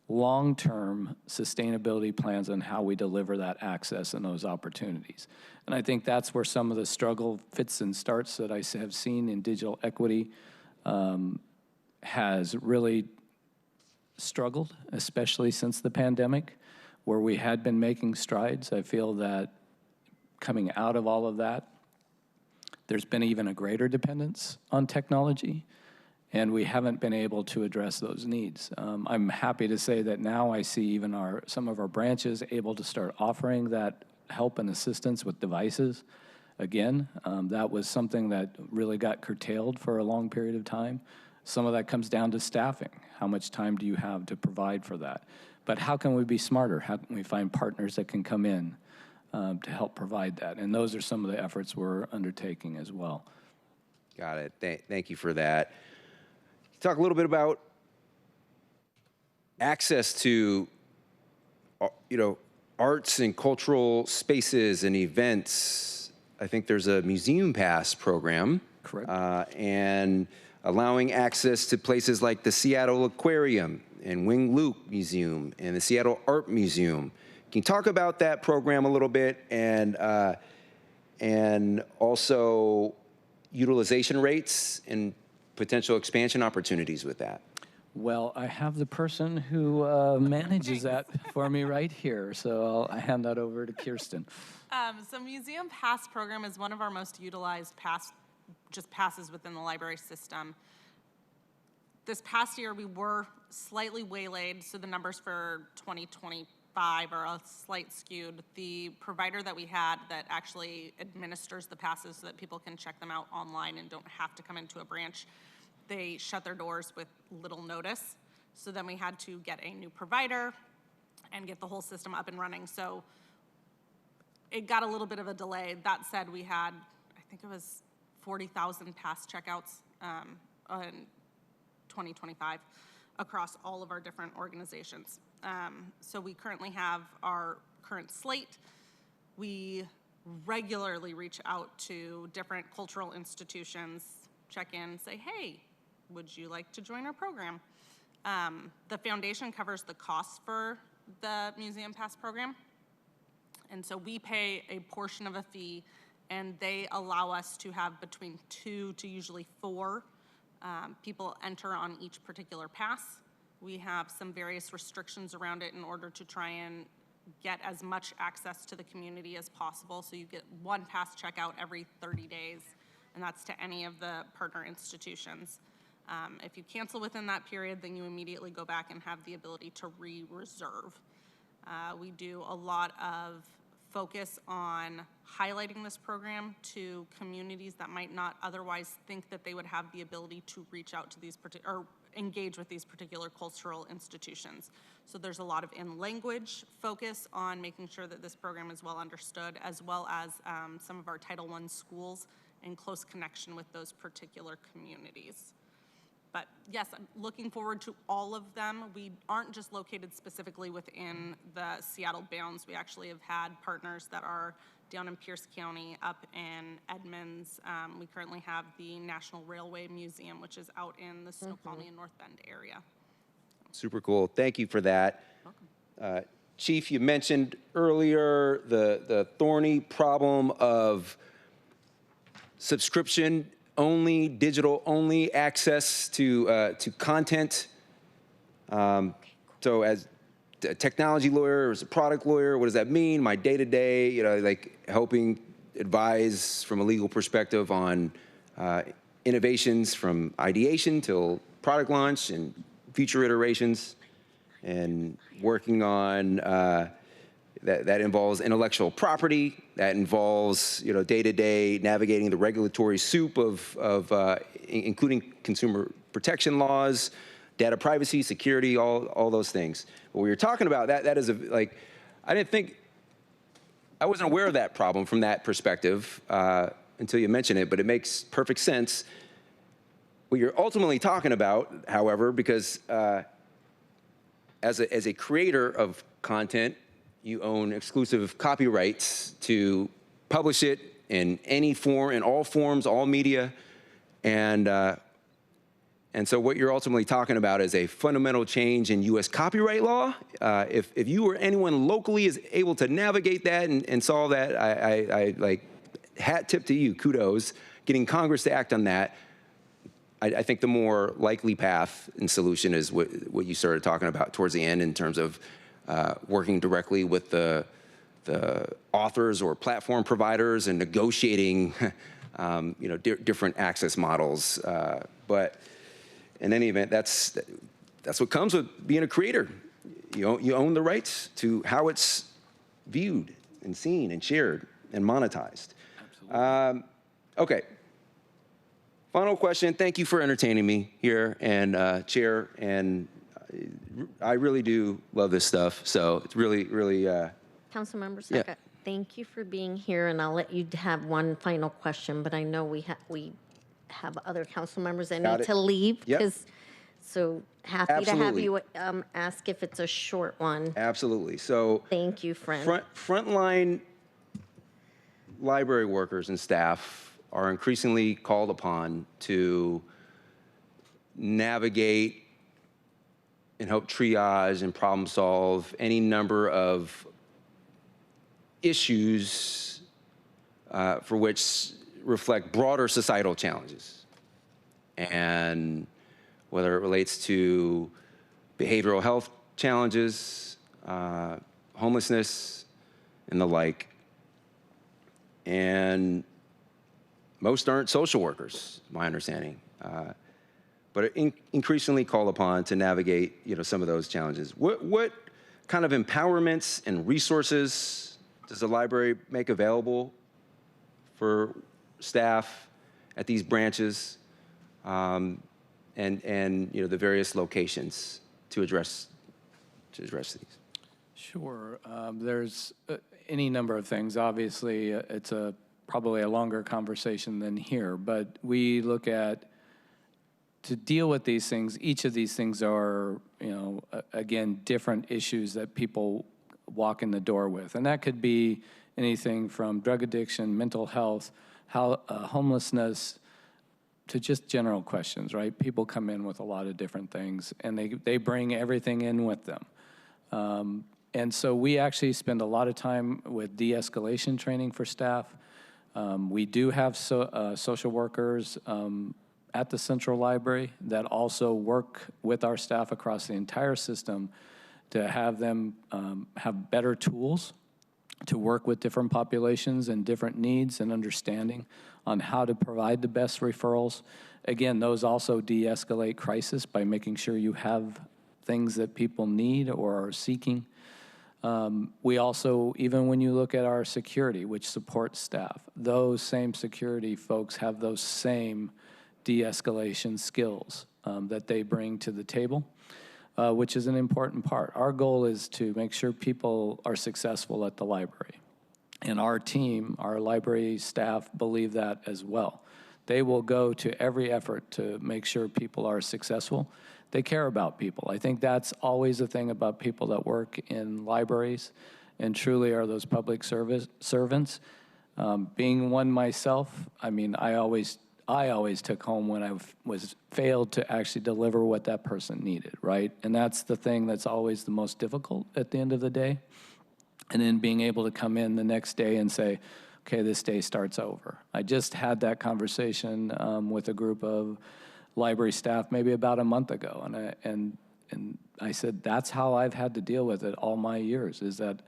long-term sustainability plans on how we deliver that access and those opportunities. And I think that's where some of the struggle fits and starts that I have seen in digital equity has really struggled, especially since the pandemic, where we had been making strides. I feel that coming out of all of that, there's been even a greater dependence on technology, and we haven't been able to address those needs. I'm happy to say that now I see even some of our branches able to start offering that help and assistance with devices, again. That was something that really got curtailed for a long period of time. Some of that comes down to staffing. How much time do you have to provide for that? But how can we be smarter? How can we find partners that can come in to help provide that? And those are some of the efforts we're undertaking as well. Got it. Thank you for that. Talk a little bit about access to, arts and cultural spaces and events. I think there's a museum pass program. Correct. And allowing access to places like the Seattle Aquarium and Wing Luke Museum and the Seattle Art Museum. Can you talk about that program a little bit and also utilization rates and potential expansion opportunities with that? Well, I have the person who manages that for me right here, so I'll hand that over to Kirsten. So Museum Pass program is one of our most utilized passes within the library system. This past year, we were slightly waylaid, so the numbers for 2025 are a slight skewed. The provider that we had that actually administers the passes so that people can check them out online and don't have to come into a branch, they shut their doors with little notice. So then we had to get a new provider and get the whole system up and running. So it got a little bit of a delay. That said, we had, I think it was 40,000 pass checkouts in 2025 across all of our different organizations. So we currently have our current slate. We regularly reach out to different cultural institutions, check in, say, hey, would you like to join our program? The foundation covers the costs for the Museum Pass program. And so we pay a portion of a fee, and they allow us to have between 2 to usually 4 people enter on each particular pass. We have some various restrictions around it in order to try and get as much access to the community as possible. So you get 1 pass checkout every 30 days, and that's to any of the partner institutions. If you cancel within that period, then you immediately go back and have the ability to re-reserve. We do a lot of focus on highlighting this program to communities that might not otherwise think that they would have the ability to reach out to these or engage with these particular cultural institutions. So there's a lot of in-language focus on making sure that this program is well understood, as well as some of our Title I schools in close connection with those particular communities. But yes, I'm looking forward to all of them. We aren't just located specifically within the Seattle bounds. We actually have had partners that are down in Pierce County, up in Edmonds. We currently have the National Railway Museum, which is out in the Snoqualmie and North Bend area. Super cool. Thank you for that. Chief, you mentioned earlier the thorny problem of subscription only, digital only access to content. So as a technology lawyer, as a product lawyer, what does that mean? My day-to-day, like helping advise from a legal perspective on innovations from ideation till product launch and future iterations, and working on that involves intellectual property, that involves day-to-day navigating the regulatory soup of including consumer protection laws, data privacy, security, all those things. What we were talking about, that is I wasn't aware of that problem from that perspective until you mentioned it, but it makes perfect sense. What you're ultimately talking about, however, because as a creator of content, you own exclusive copyrights to publish it in any form, in all forms, all media, and so what you're ultimately talking about is a fundamental change in U.S. copyright law. If you or anyone locally is able to navigate that and solve that, I like hat tip to you, kudos. Getting Congress to act on that, I think the more likely path and solution is what you started talking about towards the end in terms of working directly with the authors or platform providers and negotiating, different access models. But in any event, that's what comes with being a creator. You own the rights to how it's viewed and seen and shared and monetized. Okay. Final question. Thank you for entertaining me here, and Chair. And I really do love this stuff. So it's really, really. Councilmember Yeah. Saka, thank you for being here, and I'll let you have one final question, but I know we have other council members that Got need it. to leave. Yep. So happy to have Absolutely. you ask if it's a short one. Absolutely. So Thank you, friend. frontline library workers and staff are increasingly called upon to navigate and help triage and problem solve any number of issues for which reflect broader societal challenges. And whether it relates to behavioral health challenges, homelessness, and the like. And most aren't social workers, my understanding, but are increasingly called upon to navigate, some of those challenges. What kind of empowerments and resources does the library make available for staff at these branches and the various locations to address these? Sure. There's any number of things. Obviously, it's probably a longer conversation than here, but we look at, to deal with these things, each of these things are, again, different issues that people walk in the door with. And that could be anything from drug addiction, mental health, homelessness, to just general questions, right? People come in with a lot of different things, and they bring everything in with them. And so we actually spend a lot of time with de-escalation training for staff. We do have social workers at the Central Library that also work with our staff across the entire system to have them have better tools to work with different populations and different needs and understanding on how to provide the best referrals. Again, those also de-escalate crisis by making sure you have things that people need or are seeking. We also, even when you look at our security, which supports staff, those same security folks have those same de-escalation skills that they bring to the table, which is an important part. Our goal is to make sure people are successful at the library. And our team, our library staff, believe that as well. They will go to every effort to make sure people are successful. They care about people. I think that's always the thing about people that work in libraries and truly are those public servants. Being one myself, I mean, I always took home when I was failed to actually deliver what that person needed, right? And that's the thing that's always the most difficult at the end of the day. And then being able to come in the next day and say, okay, this day starts over. I just had that conversation with a group of library staff maybe about a month ago, and I said, that's how I've had to deal with it all my years, is that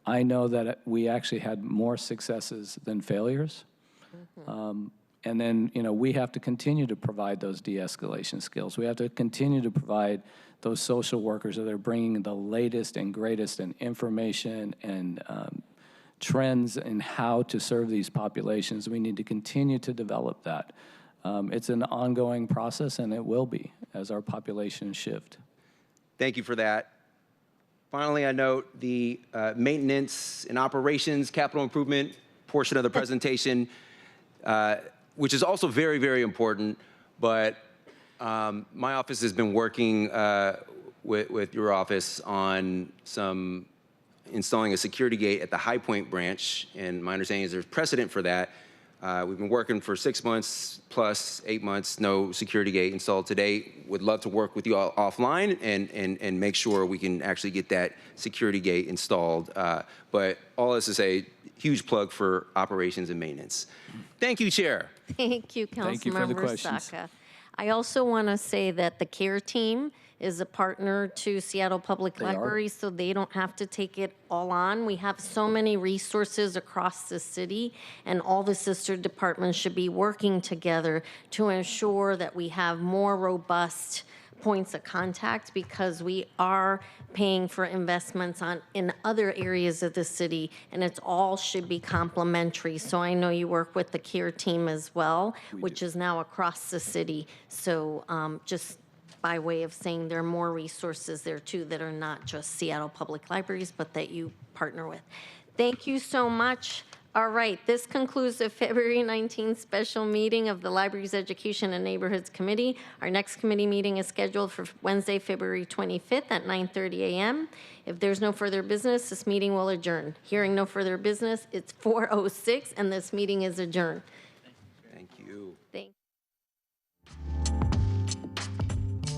I know that we actually had more successes than failures. Mm-hmm. And then, we have to continue to provide those de-escalation skills. We have to continue to provide those social workers that are bringing the latest and greatest in information and trends in how to serve these populations. We need to continue to develop that. It's an ongoing process, and it will be as our populations shift. Thank you for that. Finally, I note the maintenance and operations capital improvement portion of the presentation, which is also very, very important. But my office has been working with your office on installing a security gate at the High Point branch, and my understanding is there's precedent for that. We've been working for 6 months plus 8 months, no security gate installed today. Would love to work with you all offline and make sure we can actually get that security gate installed. But all this to say, huge plug for operations and maintenance. Thank you, Chair. Thank you, Thank you for the Councilmember questions. Saka. I also want to say that the CARE team is a partner to Seattle Public Library, so they don't have to take it all on. We have so many resources across the city, and all the sister departments should be working together to ensure that we have more robust points of contact because we are paying for investments in other areas of the city, and it's all should be complementary. So I know you work with the CARE team as well, which is now across the city. So just by way of saying there are more resources there too that are not just Seattle Public Libraries, but that you partner with. Thank you so much. All right, this concludes the February 19th special meeting of the Libraries, Education, and Neighborhoods Committee. Our next committee meeting is scheduled for Wednesday, February 25th at 9:30 a.m. If there's no further business, this meeting will adjourn. Hearing no further business, it's 4:06, and this meeting is adjourned.